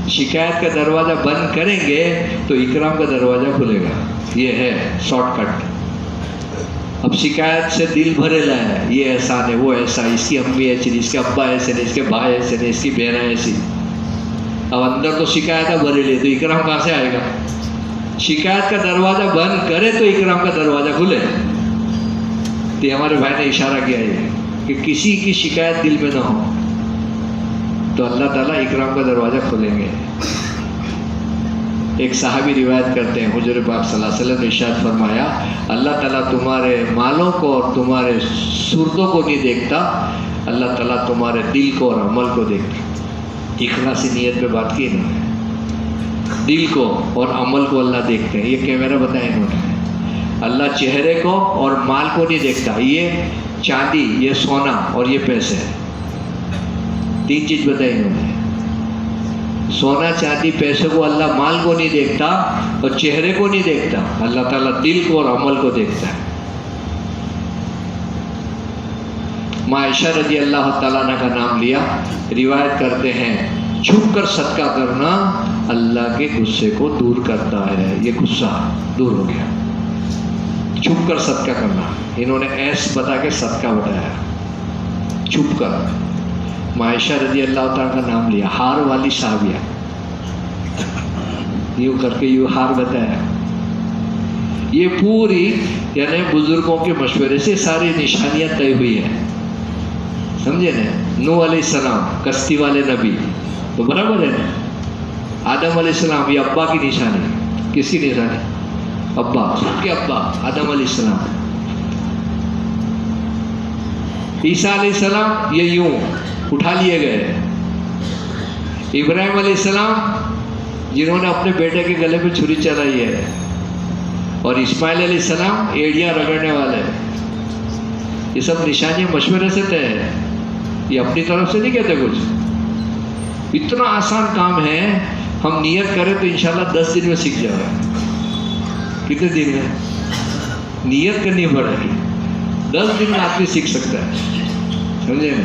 شکایت کا دروازہ بند کریں گے تو اکرام کا دروازہ کھلے گا. یہ ہے شارٹ کٹ. اب شکایت سے دل بھرے ہے، یہ ایسا نہیں وہ ایسا، اس کی امی ایسی نہیں، اس کے ابا ایسے نہیں، اس کے بھائی ایسے نہیں، اس کی بہن ایسی. اب اندر تو شکایت بھرے لے تو اکرام کہاں سے آئے گا؟ شکایت کا دروازہ بند کرے تو اکرام کا دروازہ کھلے. تو ہمارے بھائی نے اشارہ کیا ہے کہ کسی کی شکایت دل میں نہ ہو تو اللہ تعالیٰ اکرام کا دروازہ کھولیں گے. ایک صحابی روایت کرتے ہیں، حضور پاک صلی اللہ علیہ وسلم نے ارشاد فرمایا، اللہ تعالیٰ تمہارے مالوں کو اور تمہارے سردوں کو نہیں دیکھتا، اللہ تعالیٰ تمہارے دل کو اور عمل کو دیکھتا. اخلاصی نیت پہ بات کی انہوں نے. دل کو اور عمل کو اللہ دیکھتے ہیں. یہ کیمرہ بتایا انہوں نے. اللہ چہرے کو اور مال کو نہیں دیکھتا. یہ چاندی، یہ سونا اور یہ پیسے، تین چیز بتائی انہوں نے. سونا چاندی پیسے کو اللہ مال کو نہیں دیکھتا اور چہرے کو نہیں دیکھتا، اللہ تعالیٰ دل کو اور عمل کو دیکھتا ہے. عائشہ رضی اللہ تعالیٰ عنہ کا نام لیا. روایت کرتے ہیں چھپ کر صدقہ کرنا اللہ کے غصے کو دور کرتا ہے. یہ غصہ دور ہو گیا. چھپ کر صدقہ کرنا، انہوں نے ایس بتا کے صدقہ بتایا. چھپ کر. عائشہ رضی اللہ تعالیٰ کا نام لیا، ہار والی صحابیہ، یوں کر کے یوں ہار بتایا. یہ پوری یعنی بزرگوں کے مشورے سے ساری نشانیاں طے ہوئی ہیں. سمجھے نا؟ نوح علیہ السلام کشتی والے نبی تو برابر ہے نا. آدم علیہ السلام یہ ابا کی نشانی. کس کی نشانی؟ ابا، سب کے ابا آدم علیہ السلام. عیسیٰ علیہ السلام یہ یوں اٹھا لیے گئے. ابراہیم علیہ السلام جنہوں نے اپنے بیٹے کے گلے پہ چھری چلائی ہے، اور اسماعیل علیہ السلام ایڑیاں رگڑنے والے. یہ سب نشانیاں مشورے سے طے ہے. یہ اپنی طرف سے نہیں کہتے کچھ. اتنا آسان کام ہے، ہم نیت کریں تو انشاءاللہ 10 دن میں سیکھ جائے. کتنے دن میں نیت کرنی پڑے گی؟ 10 دن میں آدمی سیکھ سکتا ہے. سمجھے نا؟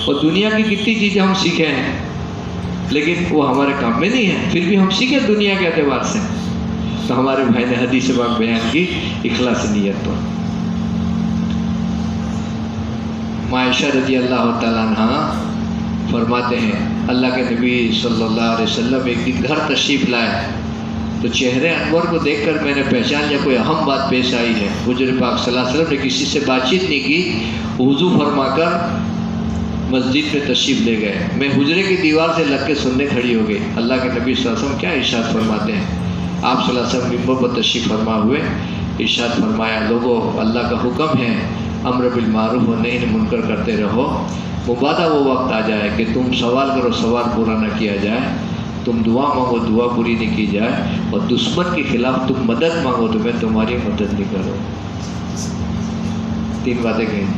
اور دنیا کی کتنی چیزیں ہم سیکھے ہیں لیکن وہ ہمارے کام میں نہیں ہے. پھر بھی ہم سیکھے دنیا کے اعتبار سے. تو ہمارے بھائی نے حدیث پاک بیان کی اخلاص نیت. تو عائشہ رضی اللہ تعالیٰ عنہ فرماتے ہیں اللہ کے نبی صلی اللہ علیہ وسلم ایک دن گھر تشریف لائے تو چہرے انور کو دیکھ کر میں نے پہچان لیا کوئی اہم بات پیش آئی ہے. حضور پاک صلی اللہ علیہ وسلم نے کسی سے بات چیت نہیں کی، وضو فرما کر مسجد میں تشریف لے گئے. میں حجرے کی دیوار سے لگ کے سننے کھڑی ہو گئی. اللہ کے نبی صلی اللہ علیہ وسلم کیا ارشاد فرماتے ہیں؟ آپ صلی اللہ علیہ وسلم ممبر پر تشریف فرما ہوئے. ارشاد فرمایا، لوگوں اللہ کا حکم ہے امر بالمعروف و نہی عن المنکر کرتے رہو. مبادہ وہ وقت آ جائے کہ تم سوال کرو سوال پورا نہ کیا جائے، تم دعا مانگو دعا پوری نہیں کی جائے، اور دشمن کے خلاف تم مدد مانگو تو میں تمہاری مدد نہیں کروں. 3 باتیں کہیں.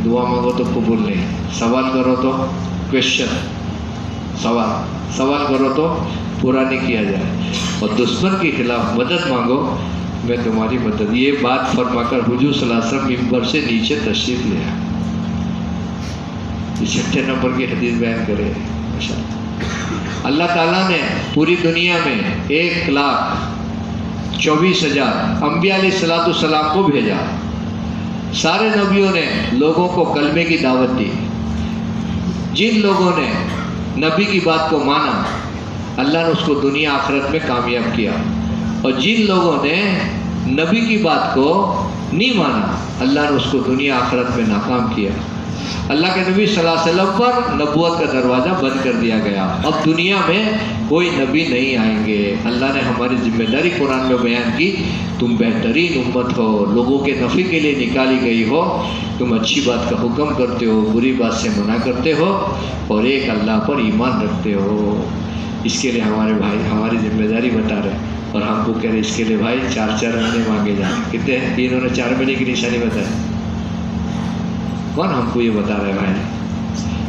دعا مانگو تو قبول نہیں، سوال کرو تو کویشچن، سوال کرو تو پورا نہیں کیا جائے، اور دشمن کے خلاف مدد مانگو میں تمہاری مدد. یہ بات فرما کر حضور صلی اللہ علیہ وسلم ممبر سے نیچے تشریف لے آئے. یہ 6 نمبر کی حدیث بیان کرے. اللہ تعالیٰ نے پوری دنیا میں 1,24,000 انبیاء علیہ السلام کو بھیجا. سارے نبیوں نے لوگوں کو کلمے کی دعوت دی. جن لوگوں نے نبی کی بات کو مانا اللہ نے اس کو دنیا آخرت میں کامیاب کیا، اور جن لوگوں نے نبی کی بات کو نہیں مانا اللہ نے اس کو دنیا آخرت میں ناکام کیا. اللہ کے نبی صلی اللہ علیہ وسلم پر نبوت کا دروازہ بند کر دیا گیا. اب دنیا میں کوئی نبی نہیں آئیں گے. اللہ نے ہماری ذمہ داری قرآن میں بیان کی، تم بہترین امت ہو، لوگوں کے نفع کے لیے نکالی گئی ہو. تم اچھی بات کا حکم کرتے ہو، بری بات سے منع کرتے ہو، اور ایک اللہ پر ایمان رکھتے ہو. اس کے لیے ہمارے بھائی ہماری ذمہ داری بتا رہے ہیں، اور ہم کو کہہ رہے اس کے لیے بھائی 4 مہینے مانگے جائیں. کتنے ہیں؟ انہوں نے 4 مہینے کی نشانی بتائی. کون ہم کو یہ بتا رہے بھائی؟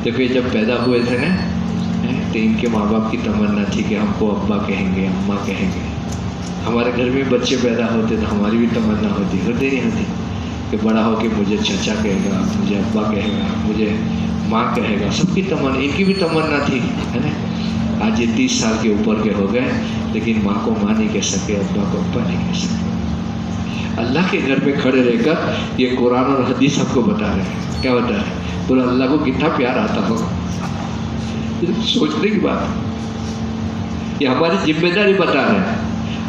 دیکھو یہ جب پیدا ہوئے تھے نا تو ان کے ماں باپ کی تمنا تھی کہ ہم کو ابا کہیں گے، اماں کہیں گے. ہمارے گھر میں بچے پیدا ہوتے تو ہماری بھی تمنا ہوتی نہیں ہوتی کہ بڑا ہو کے مجھے چچا کہے گا، مجھے ابا کہے گا، مجھے ماں کہے گا. سب کی تمنا، ان کی بھی تمنا تھی ہے نا. آج یہ 30 سال کے اوپر کے ہو گئے لیکن ماں کو ماں نہیں کہہ سکے، ابا کو ابا نہیں کہہ سکے۔ اللہ کے گھر میں کھڑے رہ کر یہ قرآن اور حدیث ہم کو بتا رہے ہیں، کیا بتا رہے ہیں؟ بولا اللہ کو کتنا پیار آتا ہو، سوچنے کی بات ہے۔ یہ ہماری ذمہ داری بتا رہے ہیں۔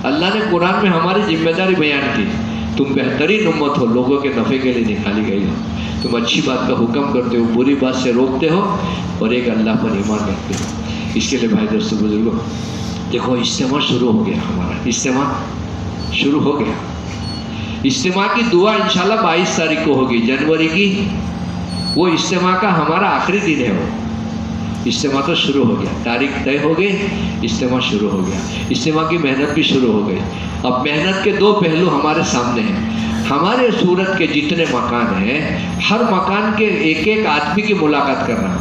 اللہ نے قرآن میں ہماری ذمہ داری بیان کی، تم بہترین امت ہو، لوگوں کے نفع کے لیے نکالی گئی ہو، تم اچھی بات کا حکم کرتے ہو، بری بات سے روکتے ہو، اور ایک اللہ پر ایمان رکھتے ہو۔ اس کے لیے بھائی دوستو بزرگوں، دیکھو اجتماع شروع ہو گیا، ہمارا اجتماع شروع ہو گیا۔ اجتماع کی دعا انشاءاللہ 22 تاریخ کو ہوگی جنوری کی، وہ اجتماع کا ہمارا آخری دن ہے۔ وہ اجتماع تو شروع ہو گیا، تاریخ طے ہو گئی، اجتماع شروع ہو گیا، اجتماع کی محنت بھی شروع ہو گئی۔ اب محنت کے 2 پہلو ہمارے سامنے ہیں۔ ہمارے سورت کے جتنے مکان ہیں، ہر مکان کے ایک ایک آدمی کی ملاقات کرنا،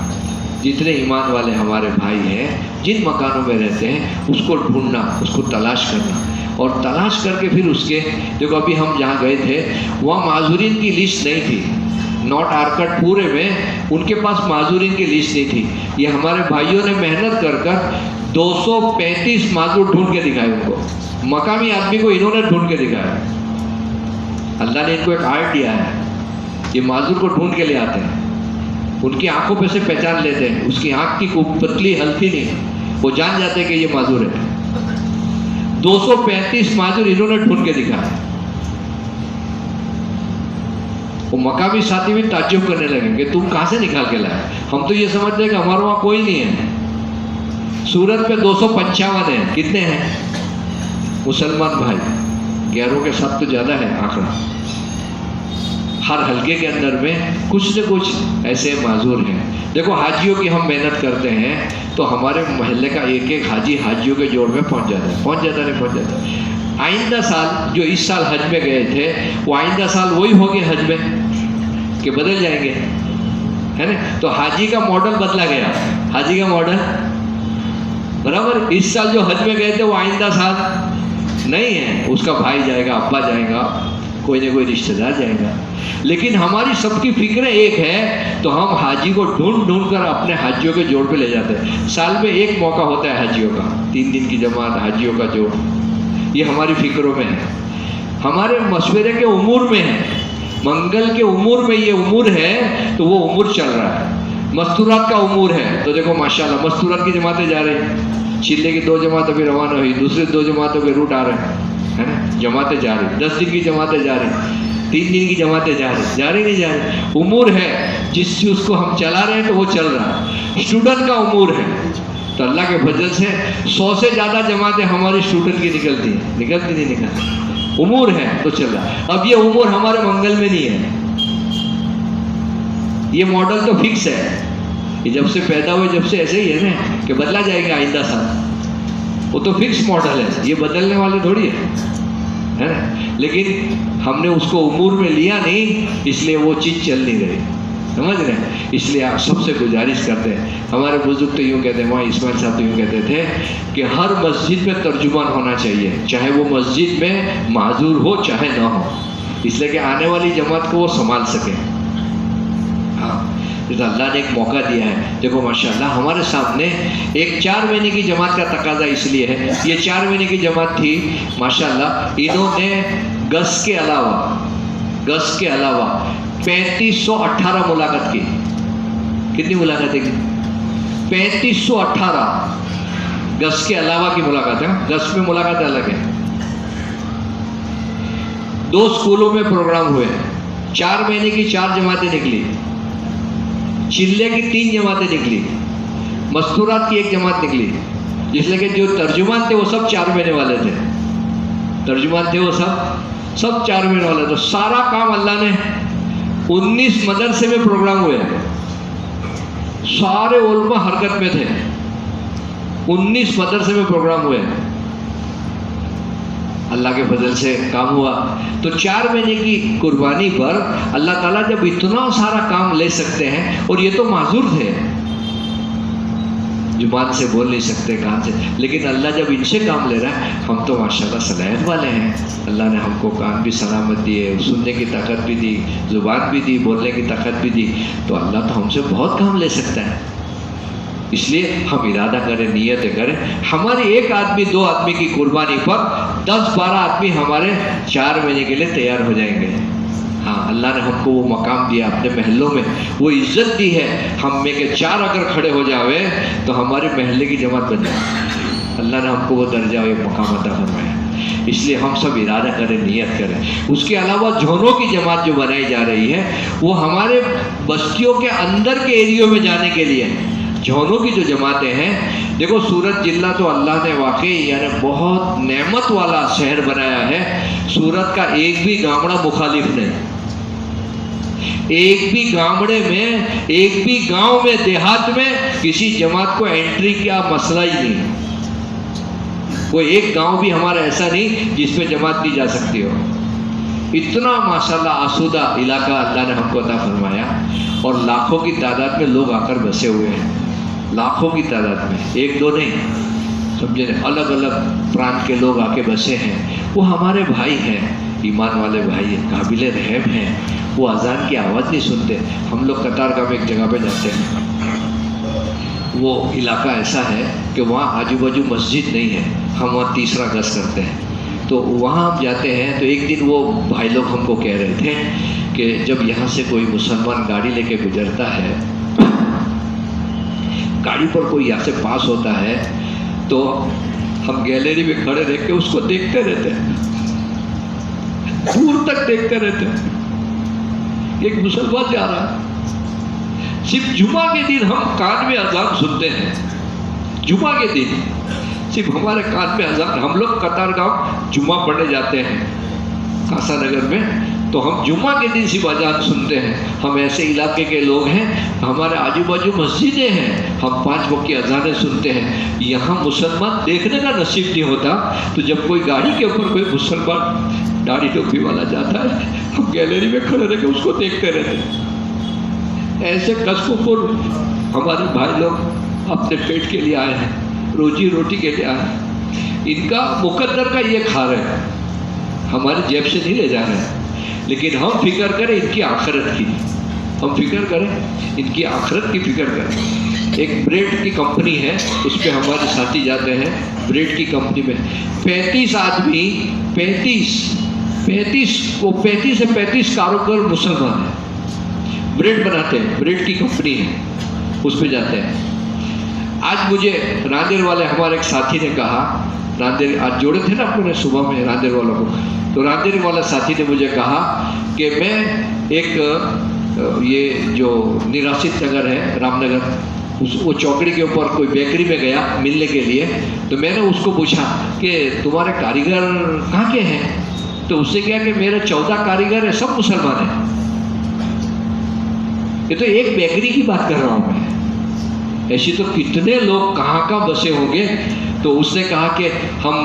جتنے ایمان والے ہمارے بھائی ہیں جن مکانوں میں رہتے ہیں اس کو ڈھونڈنا، اس کو تلاش کرنا، اور تلاش کر کے پھر اس کے، دیکھو ابھی ہم جہاں گئے تھے وہاں معذورین کی لسٹ نہیں تھی، نارتھ آرکٹ پورے میں ان کے پاس معذورین کی لسٹ نہیں تھی۔ یہ ہمارے بھائیوں نے محنت کر کر 235 معذور ڈھونڈ کے دکھائے، ان کو مقامی آدمی کو انہوں نے ڈھونڈ کے دکھایا۔ اللہ نے ان کو ایک آرٹ دیا ہے، یہ معذور کو ڈھونڈ کے لے آتے ہیں، ان کی آنکھوں پہ سے پہچان لیتے ہیں، اس کی آنکھ کی پتلی ہلکی نہیں، وہ جان جاتے ہیں کہ یہ معذور ہے۔ 235 معذور انہوں نے ڈھونڈ کے دکھایا۔ وہ مقامی ساتھی بھی تعجب کرنے لگیں کہ تم کہاں سے نکال کے لائے؟ ہم تو یہ سمجھتے ہیں کہ ہمارے وہاں کوئی نہیں ہے۔ سورت پہ 255 ہیں، کتنے ہیں مسلمان بھائی؟ غیروں کے ساتھ تو زیادہ ہے آنکڑا۔ ہر حلقے کے اندر میں کچھ نہ کچھ ایسے معذور ہیں۔ دیکھو حاجیوں کی ہم محنت کرتے ہیں تو ہمارے محلے کا ایک ایک حاجی حاجیوں کے جوڑ میں پہنچ جاتا ہے۔ آئندہ سال جو اس سال حج میں گئے تھے وہ آئندہ سال وہی ہوگے حج میں کہ بدل جائیں گے، ہے نا؟ تو حاجی کا ماڈل بدلا گیا، حاجی کا ماڈل برابر۔ اس سال جو حج میں گئے تھے وہ آئندہ سال نہیں ہے، اس کا بھائی جائے گا، ابا جائے گا، کوئی نہ کوئی رشتہ دار جائے گا۔ لیکن ہماری سب کی فکر ایک ہے، تو ہم حاجی کو ڈھونڈ کر اپنے حاجیوں کے جوڑ پہ لے جاتے ہیں۔ سال میں ایک موقع ہوتا ہے حاجیوں کا، 3 دن کی جماعت حاجیوں کا جوڑ، یہ ہماری فکروں میں ہے، ہمارے مشورے کے امور میں ہے، منگل کے امور میں یہ امور ہے تو وہ امور چل رہا ہے۔ مستورات کا امور ہے تو دیکھو ماشاءاللہ مستورات کی جماعتیں جا رہی ہیں، چلے کی 2 جماعت ابھی روانہ ہوئی، دوسرے 2 جماعتوں کے روٹ آ رہے ہیں، ہے نا؟ جماعتیں جا رہی، 10 دن کی جماعتیں جا رہی، 3 دن کی جماعتیں جا رہی نہیں جا رہی، امور ہے جس چیز کو ہم چلا رہے ہیں تو وہ چل رہا ہے۔ اسٹوڈنٹ کا امور ہے تو اللہ کے فضل سے 100 سے زیادہ جماعتیں ہماری اسٹوڈنٹ کی نکلتی نہیں نکلتی، امور ہے تو چل رہا ہے۔ اب یہ امور ہمارے منگل میں نہیں ہے، یہ ماڈل تو فکس ہے، یہ جب سے پیدا ہوئے جب سے ایسے ہی ہے نا کہ بدلا جائے گا آئندہ سال، وہ تو فکس ماڈل ہے، یہ بدلنے والے تھوڑی ہے نا؟ لیکن ہم نے اس کو امور میں لیا نہیں، اس لیے وہ چیز چل نہیں رہی، سمجھ رہے ہیں؟ اس لیے آپ سب سے گزارش کرتے ہیں، ہمارے بزرگ تو یوں کہتے ہیں، وہاں اسماعیل صاحب تو یوں کہتے تھے کہ ہر مسجد میں ترجمان ہونا چاہیے، چاہے وہ مسجد میں معذور ہو چاہے نہ ہو، اس لیے کہ آنے والی جماعت کو وہ سنبھال سکے۔ ہاں، اللہ نے ایک موقع دیا ہے، دیکھو ماشاءاللہ ہمارے سامنے ایک 4 مہینے کی جماعت کا تقاضا اس لیے ہے، یہ 4 مہینے کی جماعت تھی ماشاءاللہ، انہوں نے گز کے علاوہ 3518 ملاقات کی۔ کتنی ملاقاتیں کی؟ 3518 گز کے علاوہ کی ملاقات ہے، گز میں ملاقات الگ ہے۔ 2 اسکولوں میں پروگرام ہوئے، 4 مہینے کی 4 جماعتیں نکلی، چلے کی 3 جماعتیں نکلی، مستورات کی 1 جماعت نکلی، جس لیے کہ جو ترجمان تھے وہ سب 4 مہینے والے تھے، ترجمان تھے وہ سب 4 مہینے والے تھے۔ سارا کام اللہ نے 19 مدرسے میں پروگرام ہوئے، سارے علماء حرکت میں تھے، 19 مدرسے میں پروگرام ہوئے، اللہ کے فضل سے کام ہوا۔ تو 4 مہینے کی قربانی پر اللہ تعالیٰ جب اتنا سارا کام لے سکتے ہیں، اور یہ تو معذور تھے، زبان سے بول نہیں سکتے کہاں سے، لیکن اللہ جب ان سے کام لے رہا ہے، ہم تو ماشاءاللہ صلاحیت والے ہیں، اللہ نے ہم کو کان بھی سلامت دیے، سننے کی طاقت بھی دی، زبان بھی دی، بولنے کی طاقت بھی دی، تو اللہ تو ہم سے بہت کام لے سکتا ہے۔ اس لیے ہم ارادہ کریں، نیتیں کریں، ہمارے ایک آدمی 2 آدمی کی قربانی پر 10-12 آدمی ہمارے 4 مہینے کے لیے تیار ہو جائیں گے۔ ہاں، اللہ نے ہم کو وہ مقام دیا اپنے محلوں میں، وہ عزت دی ہے، ہم میں کے 4 اگر کھڑے ہو جاوے تو ہمارے محلے کی جماعت بن جائے۔ اللہ نے ہم کو وہ درجہ و مقام عطا فرمایا، اس لیے ہم سب ارادہ کریں، نیت کریں۔ اس کے علاوہ جھونوں کی جماعت جو بنائی جا رہی ہے وہ ہمارے بستیوں کے اندر کے ایریوں میں جانے کے لیے۔ جھونوں کی جو جماعتیں ہیں، دیکھو سورت ضلع تو اللہ نے واقعی یعنی بہت نعمت والا شہر بنایا ہے، سورت کا ایک بھی گامڑا مخالف نہیں، ایک بھی گامڑے میں، ایک بھی گاؤں میں، دیہات میں کسی جماعت کو انٹری کا مسئلہ ہی نہیں، کوئی ایک گاؤں بھی ہمارا ایسا نہیں جس میں جماعت دی جا سکتی ہو۔ اتنا ماشاءاللہ آسودہ علاقہ اللہ نے ہم کو عطا فرمایا، اور لاکھوں کی تعداد میں لوگ آ کر بسے ہوئے ہیں، لاکھوں کی تعداد میں، 1-2 نہیں، سمجھے، الگ الگ پرانت کے لوگ آ کے بسے ہیں۔ وہ ہمارے بھائی ہیں، ایمان والے بھائی ہیں، قابل رحم ہیں، وہ اذان کی آواز نہیں سنتے۔ ہم لوگ قطار گاہ میں ایک جگہ پہ جاتے ہیں، وہ علاقہ ایسا ہے کہ وہاں آجو باجو مسجد نہیں ہے، ہم وہاں تیسرا گز کرتے ہیں، تو وہاں ہم جاتے ہیں تو ایک دن وہ بھائی لوگ ہم کو کہہ رہے تھے کہ جب یہاں سے کوئی مسلمان گاڑی لے کے گزرتا ہے، گاڑی پر کوئی یہاں سے پاس ہوتا ہے تو ہم گیلری میں کھڑے رہ کے اس کو دیکھتے رہتے ہیں، دور تک دیکھتے رہتے ہیں، ایک مسلمان جا رہا ہے۔ صرف جمعہ کے دن ہم کان میں اذان سنتے ہیں، جمعہ کے دن صرف ہمارے کان میں اذان، ہم لوگ قطار گاؤں جمعہ پڑھنے جاتے ہیں کاسا نگر میں، تو ہم جمعہ کے دن صرف اذان سنتے ہیں۔ ہم ایسے علاقے کے لوگ ہیں، ہمارے آجو باجو مسجدیں ہیں، ہم 5 وقت کی اذانیں سنتے ہیں، یہاں مسلمان دیکھنے کا نصیب نہیں ہوتا، تو جب کوئی گاڑی کے اوپر کوئی مسلمان داڑھی ٹوپی والا جاتا ہے، ہم گیلری میں کھڑے رہ کے اس کو دیکھتے رہتے ہیں۔ ایسے قصبوں پر ہمارے بھائی لوگ اپنے پیٹ کے لیے آئے ہیں، روزی روٹی کے لیے آئے ہیں، ان کا مقدر کا یہ کھا رہے ہیں، ہماری جیب سے نہیں لے جا رہے ہیں، لیکن ہم فکر کریں ان کی آخرت کی، ہم فکر کریں ان کی آخرت کی فکر کریں۔ ایک بریڈ کی کمپنی ہے، اس پہ ہمارے ساتھی جاتے ہیں، بریڈ کی کمپنی میں 35 آدمی، 35 سے 35 کاروبار مسلمان ہیں، بریڈ بناتے ہیں، بریڈ کی کمپنی ہے، اس پہ جاتے ہیں۔ آج مجھے راندیر والے ہمارے ایک ساتھی نے کہا، راندیر آج جوڑے تھے نا اپنے نے صبح میں راندیر والوں کو، تو راندیر والا ساتھی نے مجھے کہا کہ میں ایک یہ جو نراست نگر ہے رام نگر، وہ چوکڑی کے اوپر کوئی بیکری میں گیا ملنے کے لیے، تو میں نے اس کو پوچھا کہ تمہارے کاریگر کہاں کے ہیں؟ تو اس سے کیا کہ میرے 14 کاریگر ہیں، سب مسلمان ہیں۔ یہ تو ایک بیکری کی بات کر رہا ہوں میں، ایسی تو کتنے لوگ کہاں کہاں بسے ہوں گے۔ تو اس نے کہا کہ ہم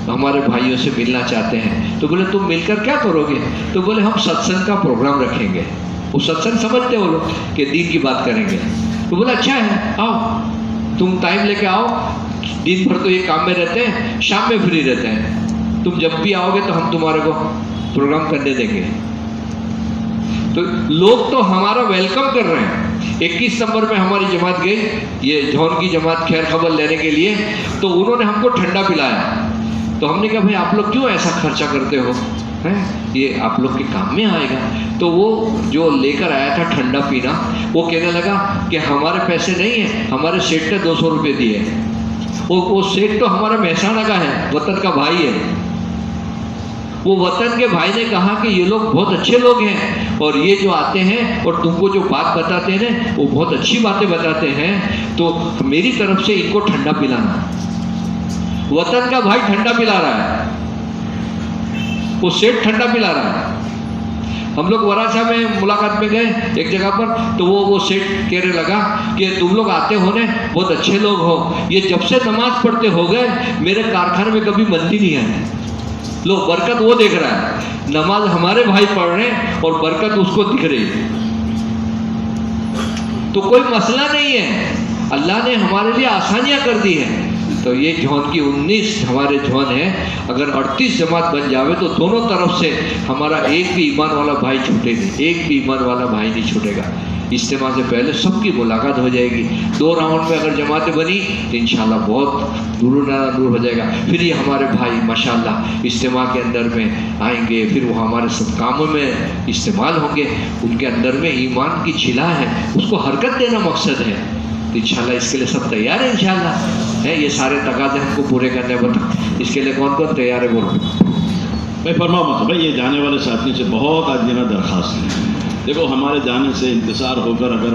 ہمارے بھائیوں سے ملنا چاہتے ہیں، تو بولے تم مل کر کیا کرو گے؟ تو بولے ہم ستسنگ کا پروگرام رکھیں گے۔ وہ ستسنگ سمجھتے وہ لوگ کہ دین کی بات کریں گے، تو بولے اچھا ہے، آؤ تم ٹائم لے کے آؤ، دن بھر تو یہ کام میں رہتے ہیں، شام میں فری رہتے ہیں، تم جب بھی آؤ گے تو ہم تمہارے کو پروگرام کرنے دیں گے۔ تو لوگ تو ہمارا ویلکم کر رہے ہیں۔ 21 نمبر میں ہماری جماعت گئی، یہ جھون کی جماعت، خیر خبر لینے کے لیے، تو انہوں نے ہم کو ٹھنڈا پلایا، تو ہم نے کہا بھائی آپ لوگ کیوں ایسا خرچہ کرتے ہو، یہ آپ لوگ کے کام میں آئے گا۔ تو وہ جو لے کر آیا تھا ٹھنڈا پینا، وہ کہنے لگا کہ ہمارے پیسے نہیں ہیں، ہمارے سیٹ نے 200 روپے دیے، وہ سیٹ تو ہمارا مہسانہ کا ہے، وطن کا بھائی ہے۔ وہ وطن کے بھائی نے کہا کہ یہ لوگ بہت اچھے لوگ ہیں، اور یہ جو آتے ہیں اور تم کو جو بات بتاتے ہیں وہ بہت اچھی باتیں بتاتے ہیں، تو میری طرف سے ان کو ٹھنڈا پلانا۔ وطن کا بھائی ٹھنڈا پلا رہا ہے، وہ سیٹ ٹھنڈا پلا رہا ہے۔ ہم لوگ وراسا میں ملاقات میں گئے ایک جگہ پر، تو وہ سیٹ کہنے لگا کہ تم لوگ آتے ہو نا، بہت اچھے لوگ ہو، یہ جب سے نماز پڑھتے ہو گئے میرے کارخانے میں کبھی مندی نہیں آئی۔ لو برکت وہ دیکھ رہا ہے، نماز ہمارے بھائی پڑھ رہے ہیں اور برکت اس کو دکھ رہی ہے، تو کوئی مسئلہ نہیں ہے، اللہ نے ہمارے لیے آسانیاں کر دی ہیں۔ تو یہ جھون کی 19 ہمارے جھون ہیں، اگر 38 جماعت بن جاوے تو دونوں طرف سے ہمارا ایک بھی ایمان والا بھائی چھوٹے نہیں، ایک بھی ایمان والا بھائی نہیں چھوٹے گا۔ اجتماع سے پہلے سب کی ملاقات ہو جائے گی. 2 راؤنڈ میں اگر جماعتیں بنی تو انشاءاللہ بہت نور نور ہو جائے گا. پھر یہ ہمارے بھائی ماشاءاللہ اجتماع کے اندر میں آئیں گے, پھر وہ ہمارے سب کاموں میں استعمال ہوں گے. ان کے اندر میں ایمان کی جھلا ہے, اس کو حرکت دینا مقصد ہے. تو انشاءاللہ اس کے لیے سب تیار ہیں انشاءاللہ. یہ سارے تقاضے ہم کو پورے کرنے بتا, اس کے لیے کون کون تیار ہے بولو بھائی. فرماؤ مطلب بھائی یہ جانے والے ساتھی سے بہت عاجزانہ درخواست ہے. دیکھو ہمارے جانے سے انتظار ہو کر اگر